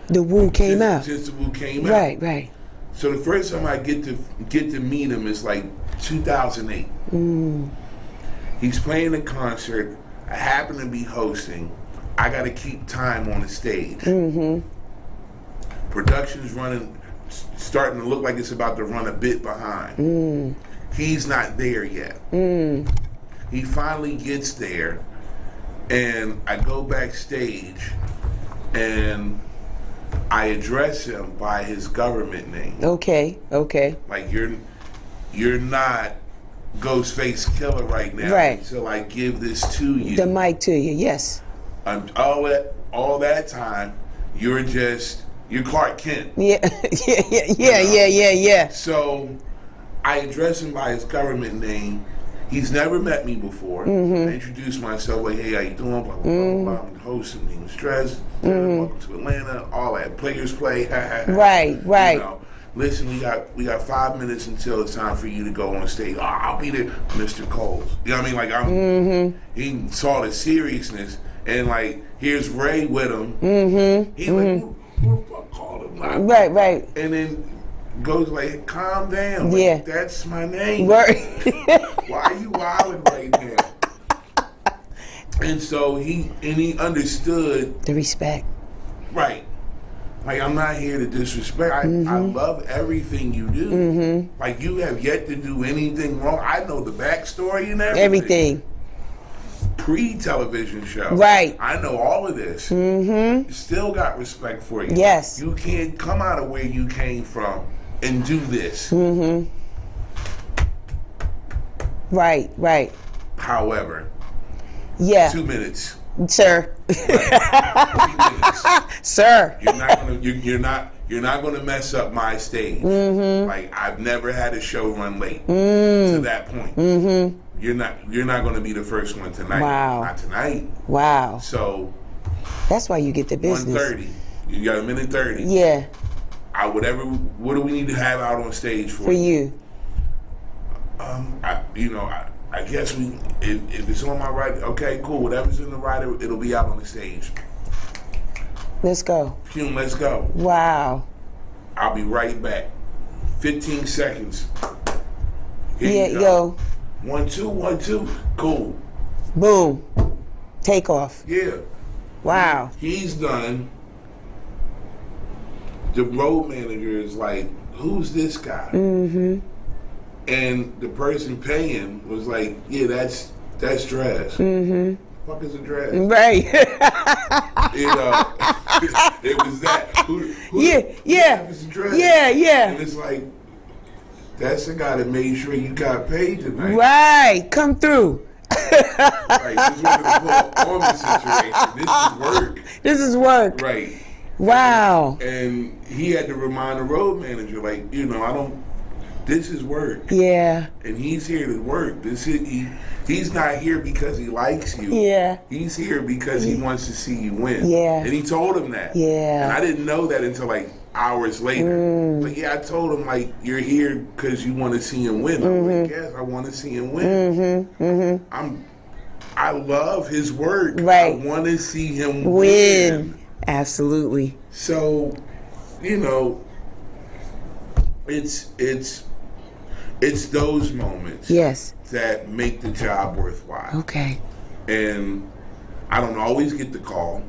the wool came out. Since the Wu came out. Right, right. So the first time I get to meet him is like 2008. He's playing a concert. I happen to be hosting. I got to keep time on the stage. Production's running, starting to look like it's about to run a bit behind. He's not there yet. He finally gets there, and I go backstage, and I address him by his government name. Okay, okay. Like, you're not Ghostface Killer right now Right. until I give this to you. The mic to you. Yes. All that time, you're Clark Kent. Yeah, yeah. So I address him by his government name. He's never met me before. I introduce myself like, hey, how you doing? Blah, blah, blah, blah. I'm the host. My name is Stress. Welcome to Atlanta. All that. Players play. Right, right. You know, listen, we got 5 minutes until it's time for you to go on stage. Oh, I'll be there, Mr. Coles. You know what I mean? Like, he saw the seriousness, and like, here's Ray with him. He's like, who the fuck called him? Like, Right, right. and then goes like, calm down. Yeah. Like, that's my name. Right. Why are you wilding right now? And so he understood, The respect. right. Like, I'm not here to disrespect. I love everything you do. Like, you have yet to do anything wrong. I know the backstory and Everything. Pre-television show. Right. I know all of this. Still got respect for you. Yes. You can't come out of where you came from and do this. Right, right. However, Yeah. 2 minutes. Sir. 3 minutes. Sir. You're not gonna mess up my stage. Like, I've never had a show run late to that point. You're not gonna be the first one tonight. Wow. Not tonight. Wow. So That's why you get the business. 1:30. You got a minute 30. Yeah, What do we need to have out on stage for for you. I guess if it's on my right, okay, cool. Whatever's in the right, it'll be out on the stage. Let's go. Hume, let's go. Wow. I'll be right back. 15 seconds. Here Yeah, you go. yo. 1, 2, 1, 2. Cool. Boom. Take off. Yeah. Wow. He's done. The road manager is like, who's this guy? And the person paying was like, yeah, that's Dress. Fuck is a Dress? Right. You know, it was that. Who Yeah. the fuck is a Dress? Yeah. And it's like, that's the guy that made sure you got paid tonight. Right. Come through. Right. This wasn't a pull on the situation. This is work. This is work. Right. Wow. And he had to remind the road manager, like, this is work. Yeah. And he's here to work. He's not here because he likes you. Yeah. He's here because he wants to see you win. Yeah. And he told him that. Yeah. And I didn't know that until like hours later. But yeah, I told him, like, you're here because you want to see him win. I'm like, yes, I want to see him win. I love his work. Right. I want to see him Win. Absolutely. So, it's those moments Yes. that make the job worthwhile. Okay. And I don't always get the call.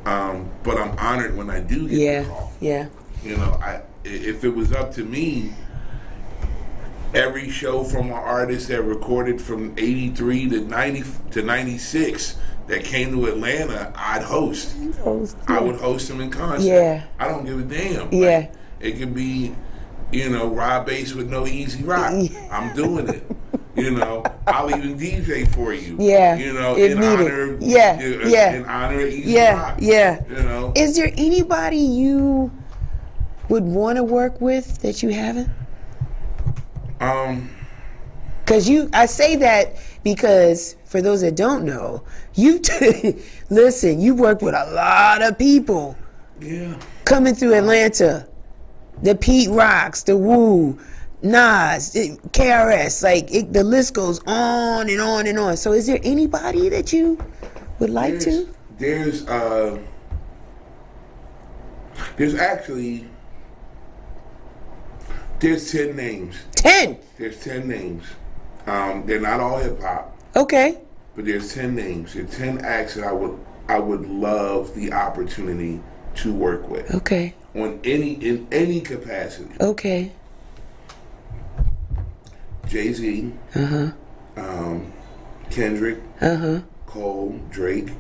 But I'm honored when I do get Yeah, the call. yeah. You know, if it was up to me, every show from an artist that recorded from '83 to '90 to '96 that came to Atlanta, I'd host. I would host them in concert. Yeah. I don't give a damn. Yeah. Like, it could be, Rob Bass with no Easy Rock. I'm doing it. I'll even DJ for you. Yeah. If in needed. honor. Yeah. Yeah. In honor of Easy Yeah. Rock. Yeah. Is Is there anybody you would want to work with that you haven't? Because I say that because for those that don't know, listen, you worked with a lot of people. Yeah. Coming through Atlanta, the Pete Rocks, the Wu, Nas, KRS, the list goes on and on and on. So is there anybody that you would like to? There's actually 10 names. 10? There's 10 names. They're not all hip hop, Okay. but there's 10 names. There's 10 acts that I would love the opportunity to work with. Okay. In any capacity. Okay. Jay-Z. Kendrick. Cole, Drake.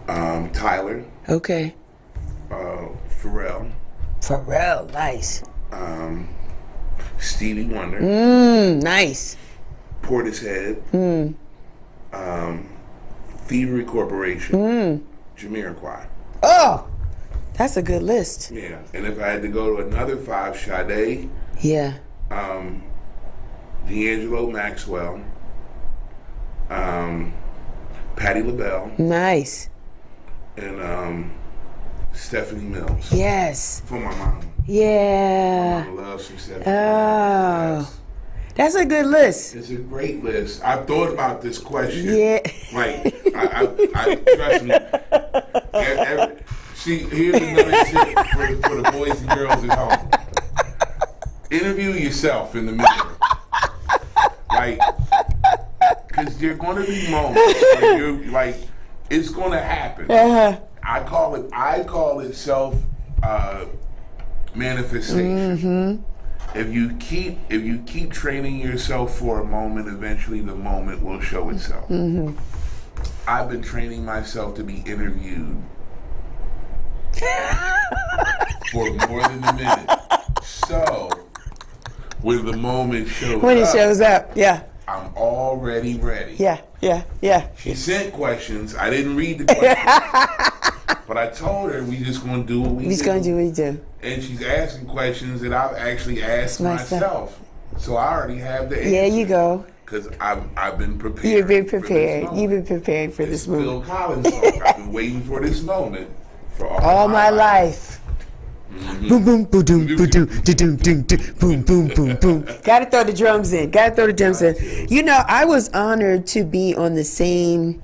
Tyler. Okay. Pharrell. Pharrell, nice. Stevie Wonder. Nice. Portishead. Thievery Corporation. Jamiroquai. Oh, that's a good list. Yeah, and if I had to go to another 5, Sade, Yeah. D'Angelo Maxwell, Patti LaBelle, Nice. and Stephanie Mills. Yes. For my mom. Yeah. I love some Stephanie Oh. Mills. That's a good list. It's a great list. I've thought about this question. Yeah. Like, I trust me. See, here's another tip for the boys and girls at home. Interview yourself in the mirror. Like, because there are going to be moments where you're like, it's going to happen. I call it self manifestation. If you keep training yourself for a moment, eventually the moment will show itself. I've been training myself to be interviewed for more than a minute. So when the moment shows up, yeah. I'm already ready. Yeah. She sent questions. I didn't read the questions. But I told her we just gonna do what we do. We're just gonna do what we do. And she's asking questions that I've actually asked myself. So I already have the answer. There you go. Because I've been prepared. You've been prepared. You've been prepared for this moment. Phil Collins song. I've been waiting for this moment for all my life. Boom, boom, boom, boom, boom, boom, boom, boom, boom, boom, boom, boom. Gotta throw the drums in. I was honored to be on the same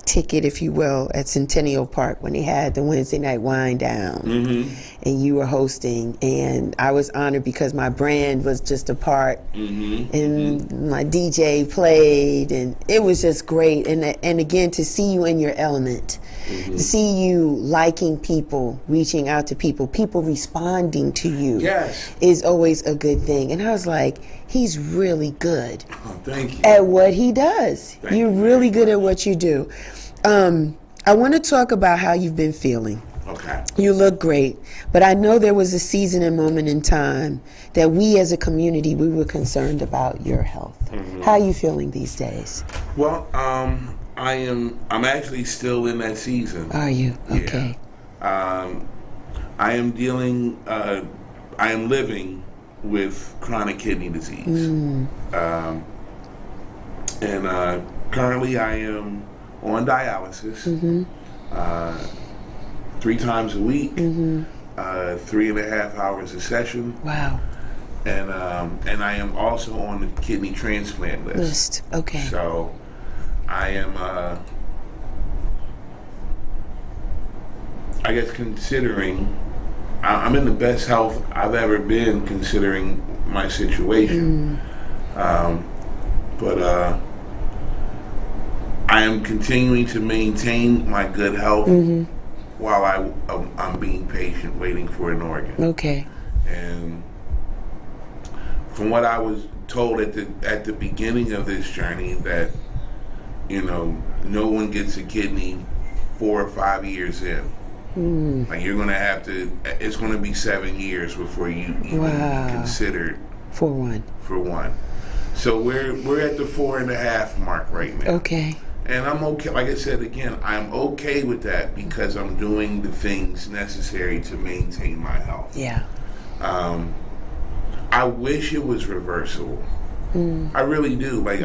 ticket, if you will, at Centennial Park when they had the Wednesday night wind down, and you were hosting, and I was honored because my brand was just a part, and my DJ played, and it was just great, and again to see you in your element, to see you liking people, reaching out to people responding to you, is always a good thing. And I was like, he's really good at what he does. You're really good at what you do. I want to talk about how you've been feeling. Okay. You look great, but I know there was a season and moment in time that we as a community, we were concerned about your health. How are you feeling these days? Well, I'm actually still in that season. Are you? Okay. Yeah. I am living with chronic kidney disease. And currently I am on dialysis 3 times a week, 3.5 hours a session. Wow. And I am also on the kidney transplant list. Okay. So I am, I guess, considering, I'm in the best health I've ever been considering my situation. But I am continuing to maintain my good health while I'm being patient, waiting for an organ. Okay. And from what I was told at the beginning of this journey, that no one gets a kidney 4 or 5 years in. Like you're gonna have to. It's gonna be 7 years before you even be considered for one. So we're at the 4.5 mark right now. Okay. And I'm okay. Like I said again, I'm okay with that because I'm doing the things necessary to maintain my health. Yeah. I wish it was reversible. I really do. Like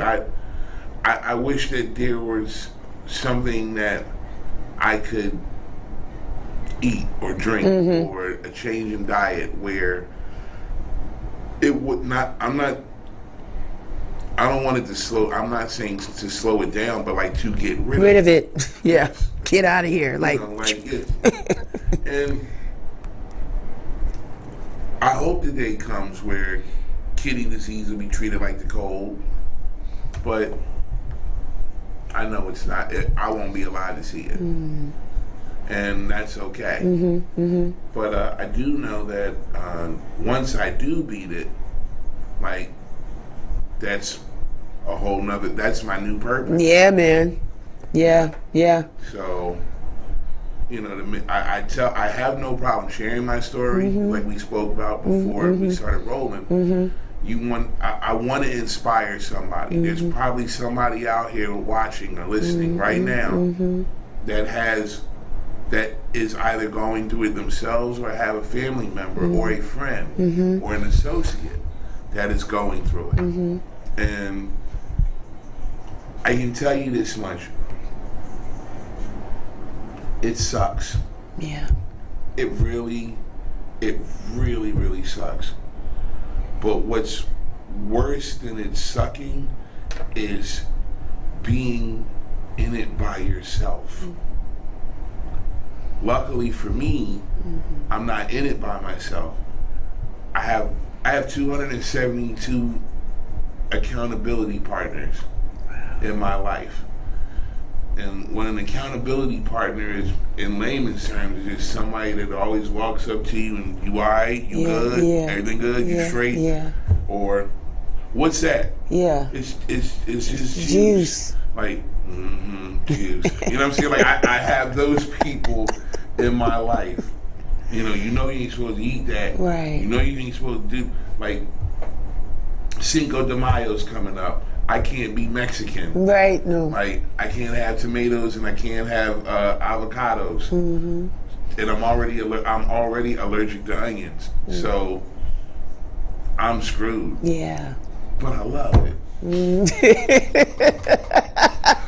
I wish that there was something that I could eat or drink or a change in diet where it would not. I don't want it to slow. I'm not saying to slow it down, but like to get rid of it. Yeah, get out of here. Like and I hope the day comes where kidney disease will be treated like the cold, but I know it's not. I won't be allowed to see it, and that's okay. But I do know that once I do beat it, like that's a whole nother. That's my new purpose. Yeah, man. Yeah. So, I have no problem sharing my story, like we spoke about before we started rolling. I want to inspire somebody. There's probably somebody out here watching or listening right now that is either going through it themselves or have a family member or a friend or an associate that is going through it. And I can tell you this much. It sucks. Yeah. It really, really sucks. But what's worse than it sucking is being in it by yourself. Luckily for me, I'm not in it by myself. I have 272 accountability partners in my life. And when an accountability partner is, in layman's terms, is just somebody that always walks up to you and you all right, you good, everything good, you straight, or what's that? Yeah, it's just juice. Like juice. You know what I'm saying? Like I have those people in my life. You ain't supposed to eat that. Right. You ain't supposed to do like Cinco de Mayo's coming up. I can't be Mexican. Right, no. Like, I can't have tomatoes and I can't have avocados. And I'm already allergic to onions. So, I'm screwed. Yeah. But I love it.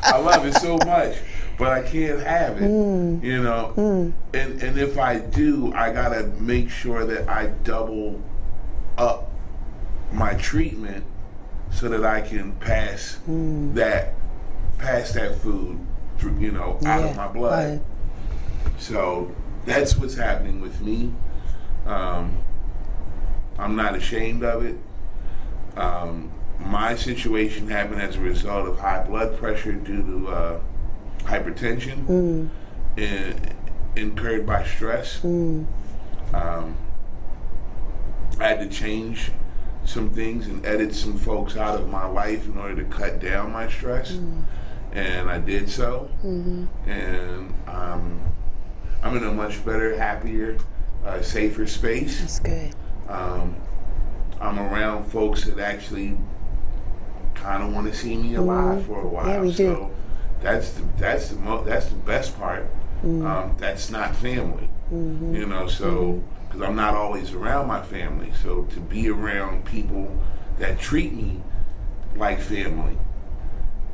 I love it so much. But I can't have it. And if I do, I gotta make sure that I double up my treatment so that I can pass that food through, out of my blood. So that's what's happening with me. I'm not ashamed of it. My situation happened as a result of high blood pressure due to hypertension incurred by stress. I had to change some things and edit some folks out of my life in order to cut down my stress, and I did so. And I'm in a much better, happier, safer space. That's good. I'm around folks that actually kind of want to see me alive for a while. Yeah, we do. So that's the best part. That's not family, So because I'm not always around my family, so to be around people that treat me like family,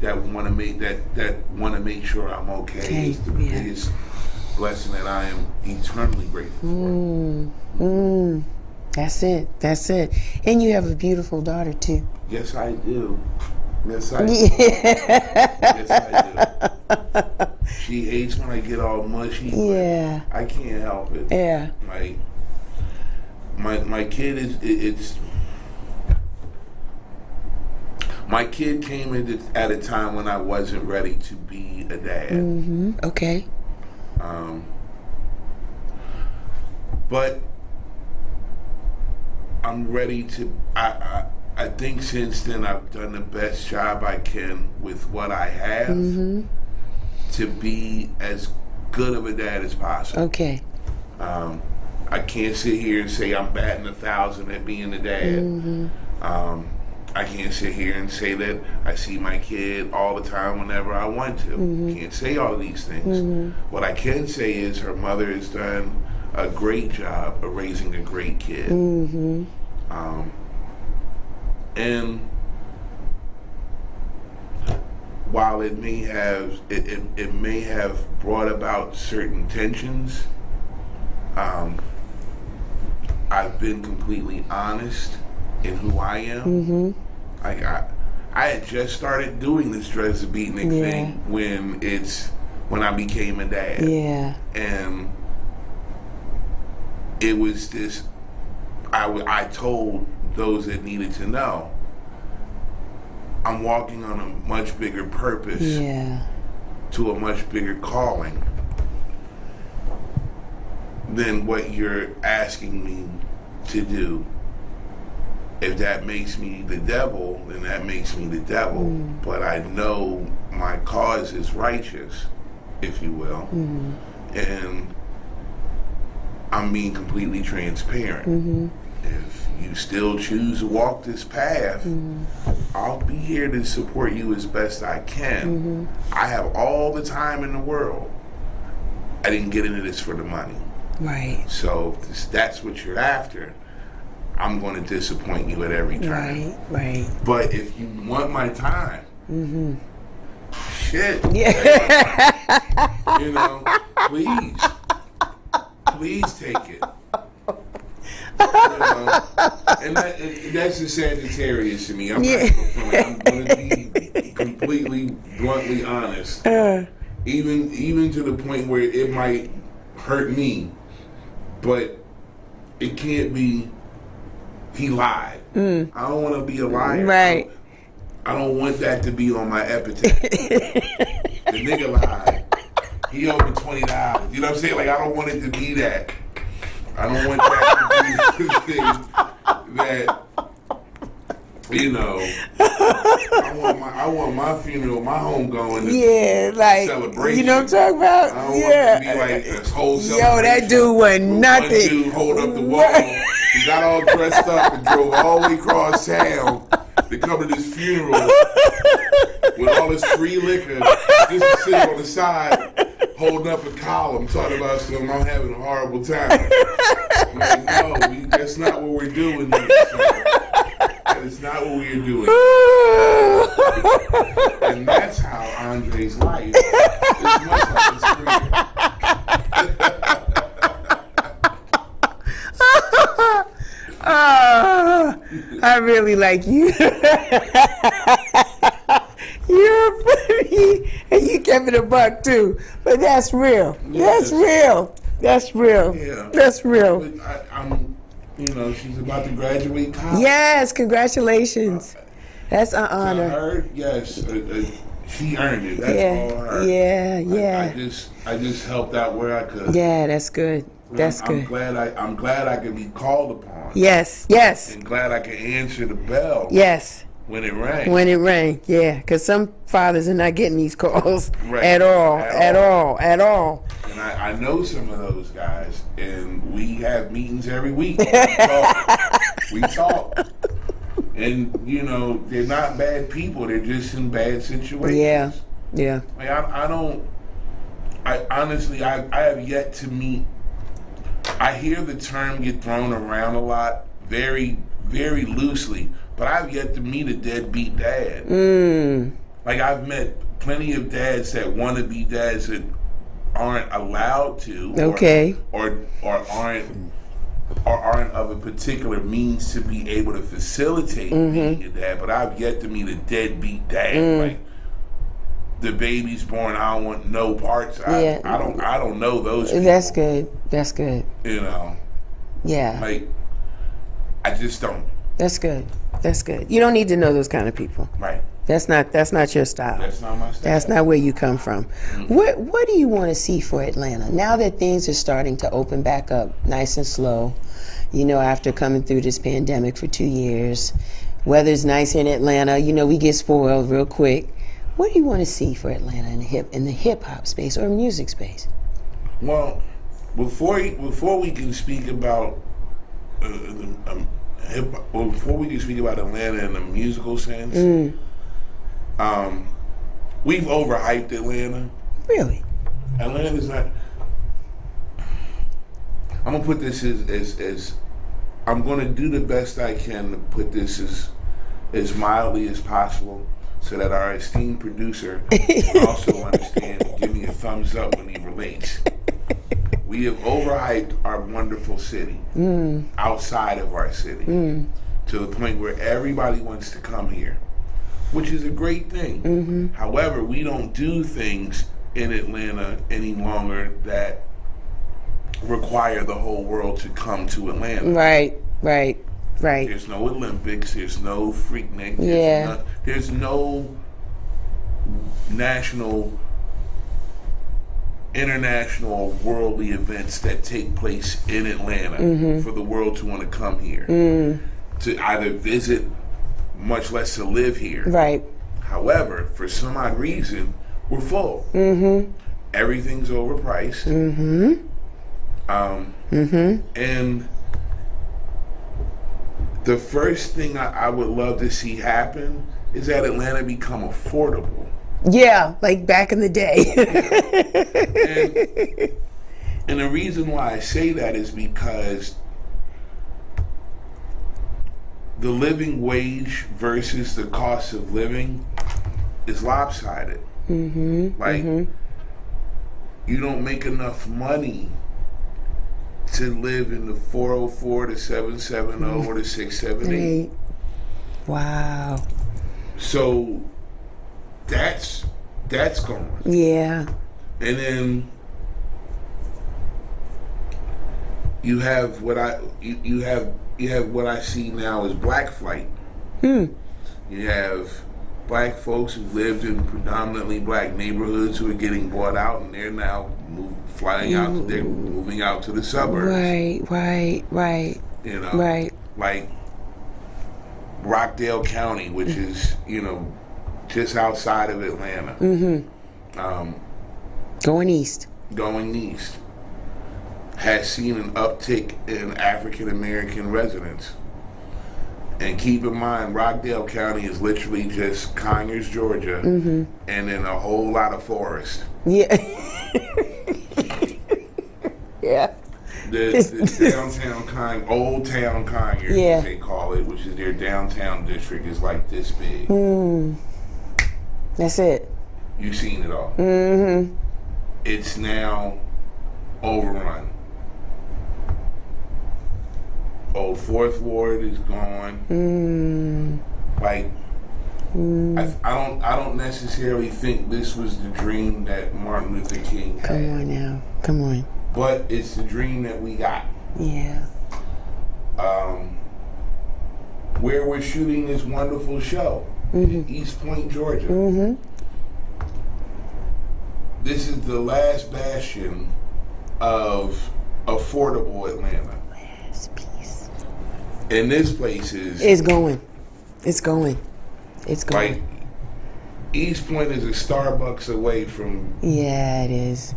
that want to make sure I'm okay is the biggest blessing that I am eternally grateful for. That's it. And you have a beautiful daughter too. Yes, I do. Yes, I do. Yes, I do. She hates when I get all mushy. Yeah. I can't help it. Yeah. Like, my kid is, My kid came in at a time when I wasn't ready to be a dad. Okay. But I'm ready to. I think since then I've done the best job I can with what I have to be as good of a dad as possible. Okay. I can't sit here and say I'm batting 1,000 at being a dad. I can't sit here and say that I see my kid all the time whenever I want to. Can't say all of these things. What I can say is her mother has done a great job of raising a great kid. And while it may have it may have brought about certain tensions, I've been completely honest in who I am. I had just started doing this Dreads the Beatnik thing when I became a dad. Yeah. And it was this, I told those that needed to know, I'm walking on a much bigger purpose to a much bigger calling than what you're asking me to do. If that makes me the devil, then that makes me the devil. But I know my cause is righteous, if you will. And I'm being completely transparent. If you still choose to walk this path, I'll be here to support you as best I can. I have all the time in the world. I didn't get into this for the money. Right. So if that's what you're after, I'm going to disappoint you at every turn. Right. But if you want my time, shit. You know, please take it. You know? And that's the Sagittarius to me. I'm going to be completely, bluntly honest. Even to the point where it might hurt me, but it can't be. He lied. I don't want to be a liar. Right. I don't want that to be on my epitaph. The nigga lied. He owed me $20. You know what I'm saying? Like, I don't want it to be that. I don't want that to be the thing that, you know, I want my funeral, my homegoing like celebration. You know what I'm talking about? I don't want it to be like this whole celebration. Yo, that dude was nothing. One dude hold up the wall. He got all dressed up and drove all the way across town to come to this funeral with all this free liquor, just sitting on the side, holding up a column, talking about something. I'm having a horrible time. I'm like, no, that's not what we're doing here. That is not what we're doing. And that's how Andre's life is much like his career. I really like you. You're funny, and you kept it a buck too. But that's real. Yes. That's real. That's real. Yeah. That's real. But I'm, you know, she's about to graduate college. Yes, congratulations. That's an To honor. her, yes, she earned it. That's all her. Yeah. I just helped out where I could. Yeah, that's good. That's I'm good. I'm glad I could be called upon. Yes. And glad I could answer the bell. Yes. When it rang. When it rang, yeah, because some fathers are not getting these calls Right. at all. And I know some of those guys, and we have meetings every week. We talk. And, you know, they're not bad people. They're just in bad situations. Yeah. Like, I honestly, I have yet to meet. I hear the term get thrown around a lot, very, very loosely, but I've yet to meet a deadbeat dad. Like, I've met plenty of dads that want to be dads that aren't allowed to, or aren't of a particular means to be able to facilitate being a dad. But I've yet to meet a deadbeat dad. Like, the baby's born, I don't want no parts. I don't know those people. That's good. You know, Yeah. like, I just don't. That's good. That's good. You don't need to know those kind of people. Right. That's not your style. That's not my style. That's not where you come from. What do you want to see for Atlanta now that things are starting to open back up nice and slow? You know, after coming through this pandemic for 2 years, weather's nice here in Atlanta. You know, we get spoiled real quick. What do you want to see for Atlanta in the hip hop space or music space? Well, before we can speak about before we can speak about Atlanta in the musical sense, we've overhyped Atlanta. Really? Atlanta's not. I'm gonna put this as I'm gonna do the best I can to put this as mildly as possible, so that our esteemed producer can also understand and give me a thumbs up when he relates. We have overhyped our wonderful city outside of our city to the point where everybody wants to come here, which is a great thing. However, we don't do things in Atlanta any longer that require the whole world to come to Atlanta. Right. There's no Olympics. There's no Freaknik. There's no national, international, worldly events that take place in Atlanta for the world to want to come here to either visit, much less to live here. Right. However, for some odd reason, we're full. Everything's overpriced. And the first thing I would love to see happen is that Atlanta become affordable. Yeah, like back in the day. And the reason why I say that is because the living wage versus the cost of living is lopsided. You don't make enough money to live in the 404, the 770, or the 678. Wow. So that's gone. Yeah. And then you have what I see now as black flight. You have black folks who lived in predominantly black neighborhoods who are getting bought out, and they're now flying out. They're moving out to the suburbs. Right. You know, like Rockdale County, which is just outside of Atlanta. Going east, has seen an uptick in African American residents. And keep in mind, Rockdale County is literally just Conyers, Georgia, and then a whole lot of forest. Yeah. Yeah. The downtown Old Town Conyers, as they call it, which is their downtown district, is like this big. That's it. You've seen it all. It's now overrun. Old Fourth Ward is gone. I don't necessarily think this was the dream that Martin Luther King had. Come on now. Come on. But it's the dream that we got. Yeah. Where we're shooting this wonderful show, East Point, Georgia. This is the last bastion of affordable Atlanta. Last piece. And this place is... It's going. Like, East Point is a Starbucks away from... Yeah, it is.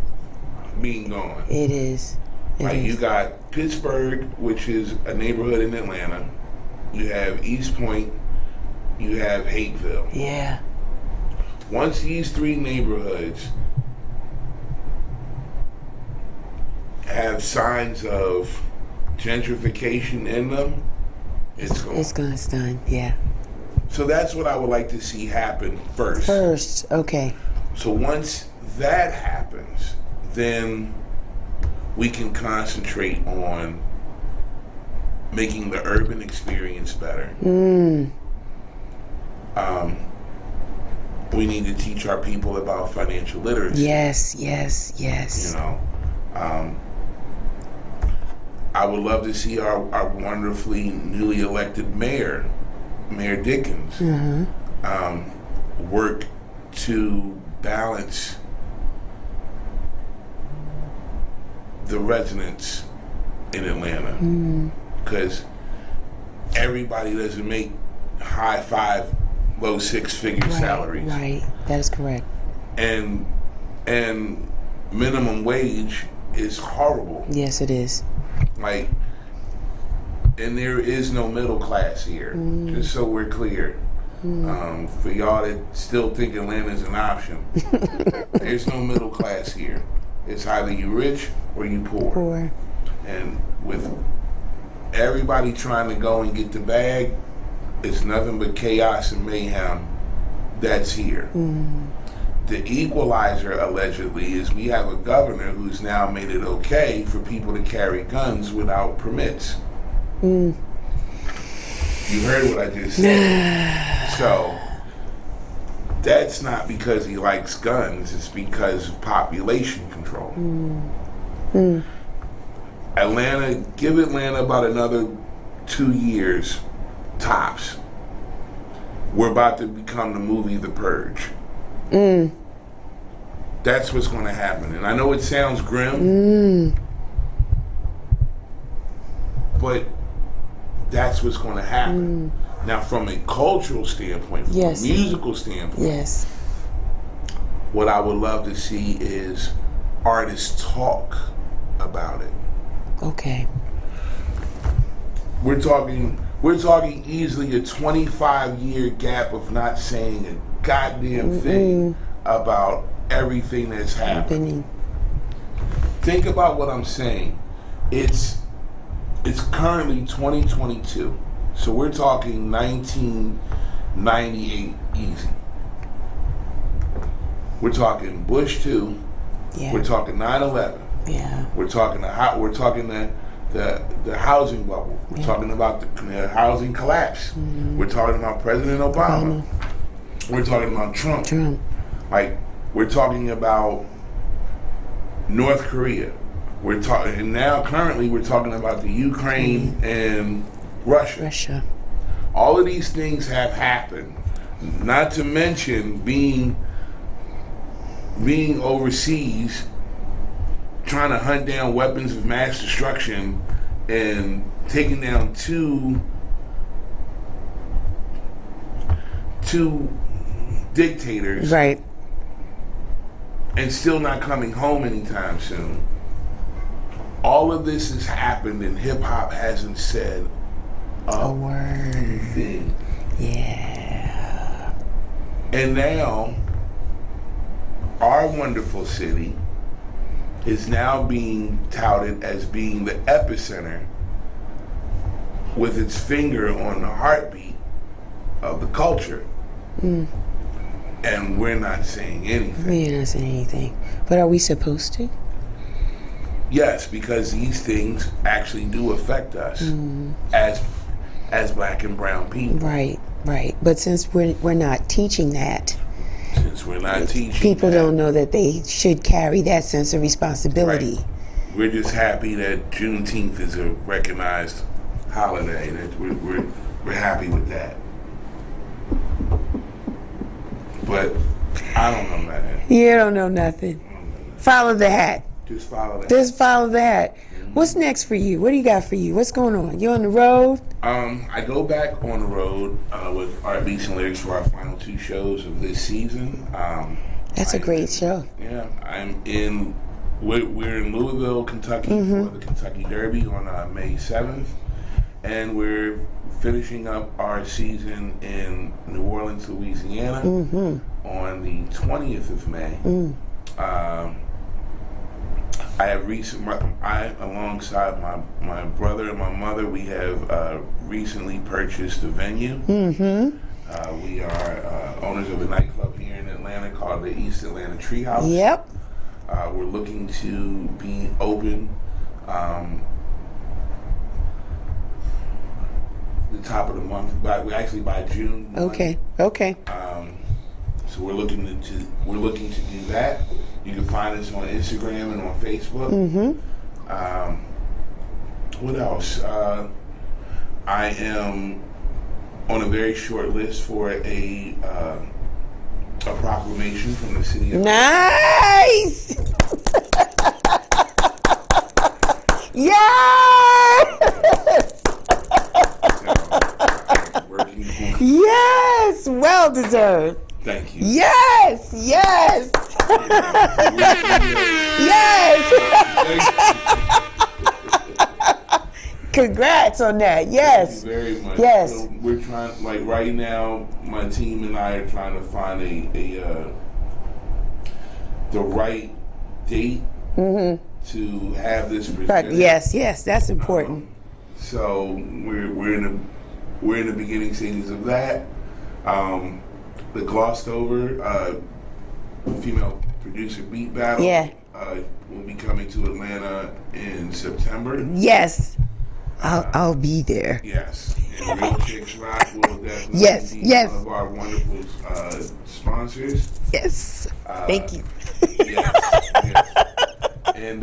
Being gone. It is. You got Pittsburgh, which is a neighborhood in Atlanta. You have East Point. You have Hateville. Yeah. Once these three neighborhoods have signs of gentrification in them, it's gone. It's gonna stun. Yeah. So that's what I would like to see happen first. Okay. So once that happens, then we can concentrate on making the urban experience better. We need to teach our people about financial literacy. Yes. I would love to see our wonderfully newly elected mayor Mayor Dickens work to balance the residents in Atlanta, because everybody doesn't make high five, low six-figure salaries, Right, that is correct. and minimum wage is horrible. Yes, it is. Like, and there is no middle class here. Just so we're clear, for y'all that still think Atlanta is an option, there's no middle class here. It's either you rich or you poor. Poor. And with everybody trying to go and get the bag, it's nothing but chaos and mayhem that's here. The equalizer, allegedly, is we have a governor who's now made it okay for people to carry guns without permits. You heard what I just said. So that's not because he likes guns, it's because of population control. Atlanta, give Atlanta about another 2 years, tops. We're about to become the movie The Purge. That's what's going to happen. And I know it sounds grim, but that's what's going to happen. Now, from a cultural standpoint, from Yes. a musical standpoint, Yes. what I would love to see is artists talk about it. Okay. We're talking easily a 25-year gap of not saying a goddamn thing about everything that's happening. Think about what I'm saying. It's currently 2022. So we're talking 1998 easy. We're talking Bush 2. Yeah. We're talking 9/11. Yeah. We're talking the housing bubble. We're talking about the housing collapse. We're talking about President Obama. We're talking about Trump. Like, we're talking about North Korea. And now currently we're talking about the Ukraine and Russia. All of these things have happened. Not to mention being overseas, trying to hunt down weapons of mass destruction and taking down two dictators, Right. and still not coming home anytime soon. All of this has happened and hip hop hasn't said a word. thing. Yeah. And now our wonderful city is now being touted as being the epicenter with its finger on the heartbeat of the culture. And we're not saying anything. We're not saying anything. But are we supposed to? Yes, because these things actually do affect us as black and brown people. Right. But since we're not teaching that, Since we're not teaching people that, don't know that they should carry that sense of responsibility. Right. We're just happy that Juneteenth is a recognized holiday. That we're happy with that. But I don't know nothing. You don't know nothing. Follow the hat. Just follow that. Just follow the hat. What's next for you? What do you got for you? What's going on? You on the road? I go back on the road with Art Beats and Lyrics for our final 2 shows of this season. That's a great show. Yeah, we're in Louisville, Kentucky for the Kentucky Derby on May 7th. And we're finishing up our season in New Orleans, Louisiana on the 20th of May. Alongside my brother and my mother, we have recently purchased a venue. We are owners of a nightclub here in Atlanta called the East Atlanta Treehouse. Yep. We're looking to be open the top of the month, by June 1. Okay. So we're looking to do that. You can find us on Instagram and on Facebook. What else? I am on a very short list for a proclamation from the city of Nice. Yes. working. Yes. Well deserved. Thank you. Yes. Yes. Yes. Congrats on that. Yes. Thank you very much. Yes. So we're trying, like right now, my team and I are trying to find the right date to have this But presented. yes, that's important. So we're in the beginning stages of that. The glossed over female producer beat battle. Yeah. Will be coming to Atlanta in September. Yes. I'll be there. Yes, and Real Chicks Rock will definitely Yes, be yes. one of our wonderful sponsors. Yes. Thank you. Yes, yes. And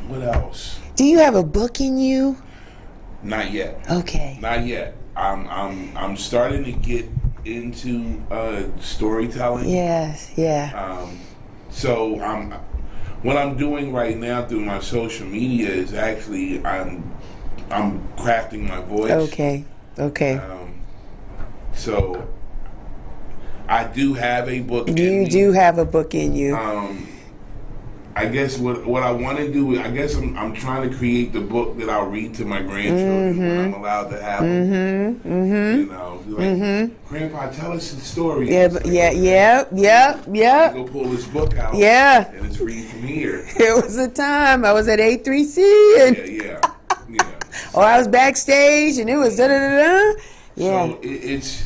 what else? Do you have a book in you? Not yet. Okay. Not yet. I'm starting to get into storytelling. Yes. Yeah. So what I'm doing right now through my social media is actually I'm crafting my voice. Okay. Okay. So I do have a book in You me. do have a book in you. I guess what I want to do, I guess I'm trying to create the book that I'll read to my grandchildren when I'm allowed to have them. You know, be like, Grandpa, tell us the story. Yeah. It's like, Yeah. Go pull this book out. Yeah. And it's read from here. It was a time I was at A3C and Yeah. or I was backstage and it was da da da da. Yeah. So it's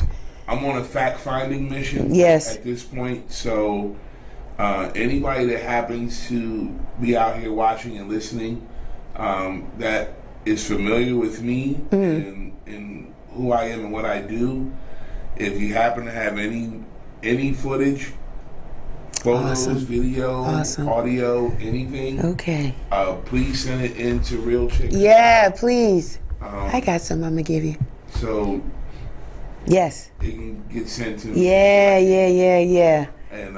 I'm on a fact finding mission. Yes. At this point, so anybody that happens to be out here watching and listening, that is familiar with me and who I am and what I do, if you happen to have any footage, photos, Awesome. video, Awesome. audio, anything, Okay. please send it in to Real Chicks. Yeah, please. I got some I'm gonna give you. So Yes. it can get sent to me. Yeah. And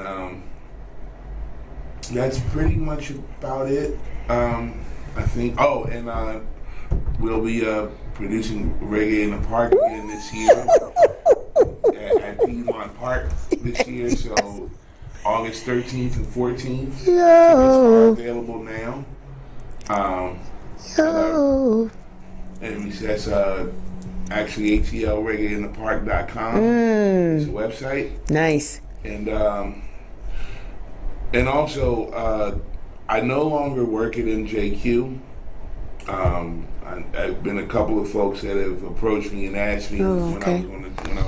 that's pretty much about it. I think. Oh, and we'll be producing Reggae in the Park again this year at Piedmont Park this year. So August 13th and 14th. Tickets are available now. And that's actually ATLReggaeinthePark.com. It's a website. Nice. And also, I no longer work at MJQ. I've been a couple of folks that have approached me and asked me when I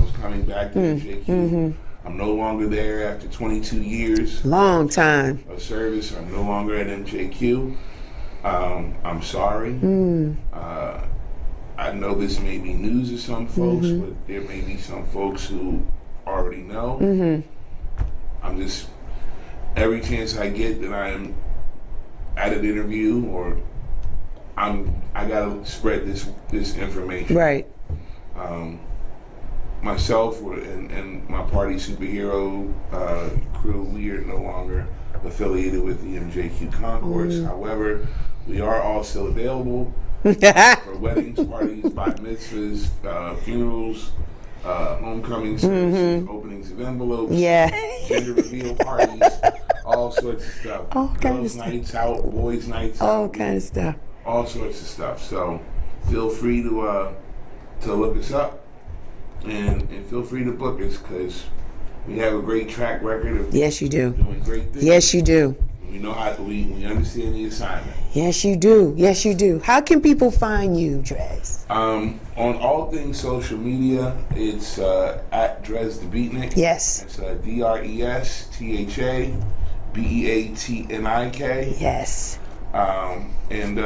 was coming back to MJQ. I'm no longer there after 22 years Long time. of service. I'm no longer at MJQ. I'm sorry. I know this may be news to some folks, but there may be some folks who already know. I'm just, every chance I get that I'm at an interview or I gotta spread this information. Right. Myself and my party superhero crew, we are no longer affiliated with the MJQ Concourse. However, we are all still available for weddings, parties, bat mitzvahs, funerals, homecoming services, openings of envelopes, Yeah. gender reveal parties, all sorts of stuff. All kinds of Girls' stuff. nights out, boys' nights All out, kind of stuff. all sorts of stuff. So feel free to look us up and feel free to book us because we have a great track record of Yes, you do. doing great things. Yes, you do. We know how we understand the assignment. Yes, you do. Yes, you do. How can people find you, Drez? On all things social media, it's at Drez the Beatnik. Yes. It's DRESTHABEATNIK. Yes. And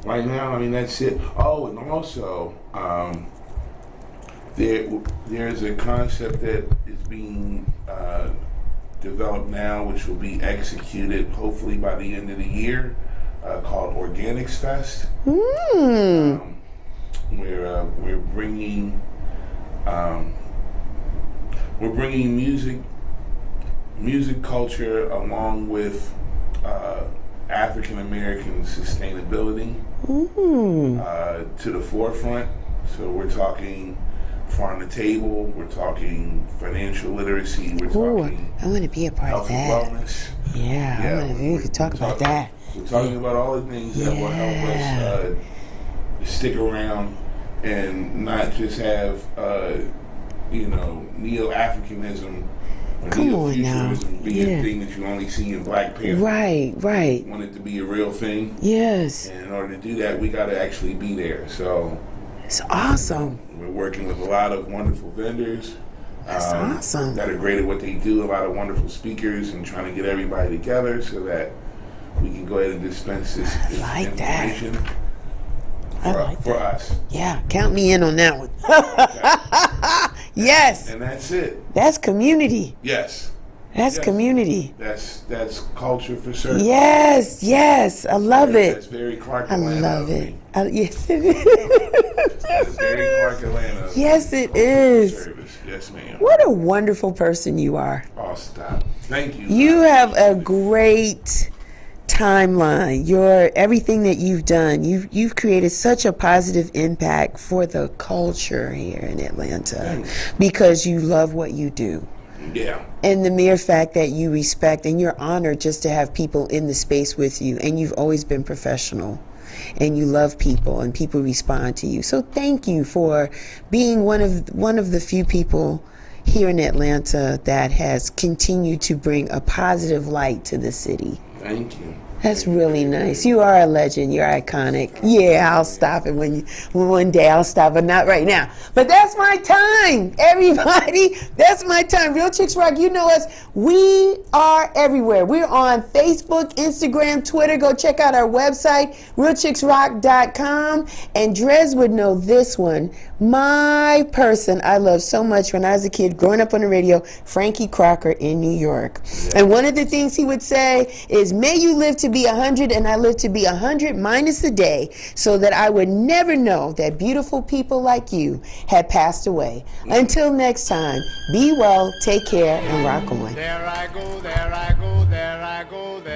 right now, I mean, that's it. Oh, and also, there's a concept that is being developed now, which will be executed hopefully by the end of the year, called Organics Fest. We're bringing music culture along with African American sustainability to the forefront. So we're talking farm to table, we're talking financial literacy, we're talking I want to be a part of health and that. wellness. Yeah, we could talk about that. We're talking about all the things that will help us stick around and not just have neo-Africanism or Come on now. neo-futurism be a thing that you only see in Black Panther. Right. We want it to be a real thing. Yes. And in order to do that, we got to actually be there. So It's awesome. we're working with a lot of wonderful vendors. That's awesome. That are great at what they do. A lot of wonderful speakers, and trying to get everybody together so that we can go ahead and dispense this like that. information for us. Yeah, count me in on that one. Yes. And that's it. That's community. Yes. That's community. That's culture for certain. Yes. I love it. That's very Clark I Atlanta. love it. Yes, it That's very Clark Atlanta. is. Yes, it is. Service. Yes, ma'am. What a wonderful person you are. Oh, stop. Thank you. You have a great timeline. Everything that you've done, you've created such a positive impact for the culture here in Atlanta because you love what you do. Yeah. And the mere fact that you respect and you're honored just to have people in the space with you, and you've always been professional and you love people and people respond to you. So thank you for being one of the few people here in Atlanta that has continued to bring a positive light to the city. Thank you. That's really nice. You are a legend. You're iconic. Yeah, I'll stop it one day I'll stop, but not right now. But that's my time, everybody. That's my time. Real Chicks Rock, you know us. We are everywhere. We're on Facebook, Instagram, Twitter. Go check out our website, realchicksrock.com. And Drez would know this one. My person I loved so much when I was a kid, growing up on the radio, Frankie Crocker in New York. And one of the things he would say is, may you live to be 100 and I live to be 100 minus a day, so that I would never know that beautiful people like you had passed away. Until next time, be well, take care, and rock on. There I go, there I go, there I go, there.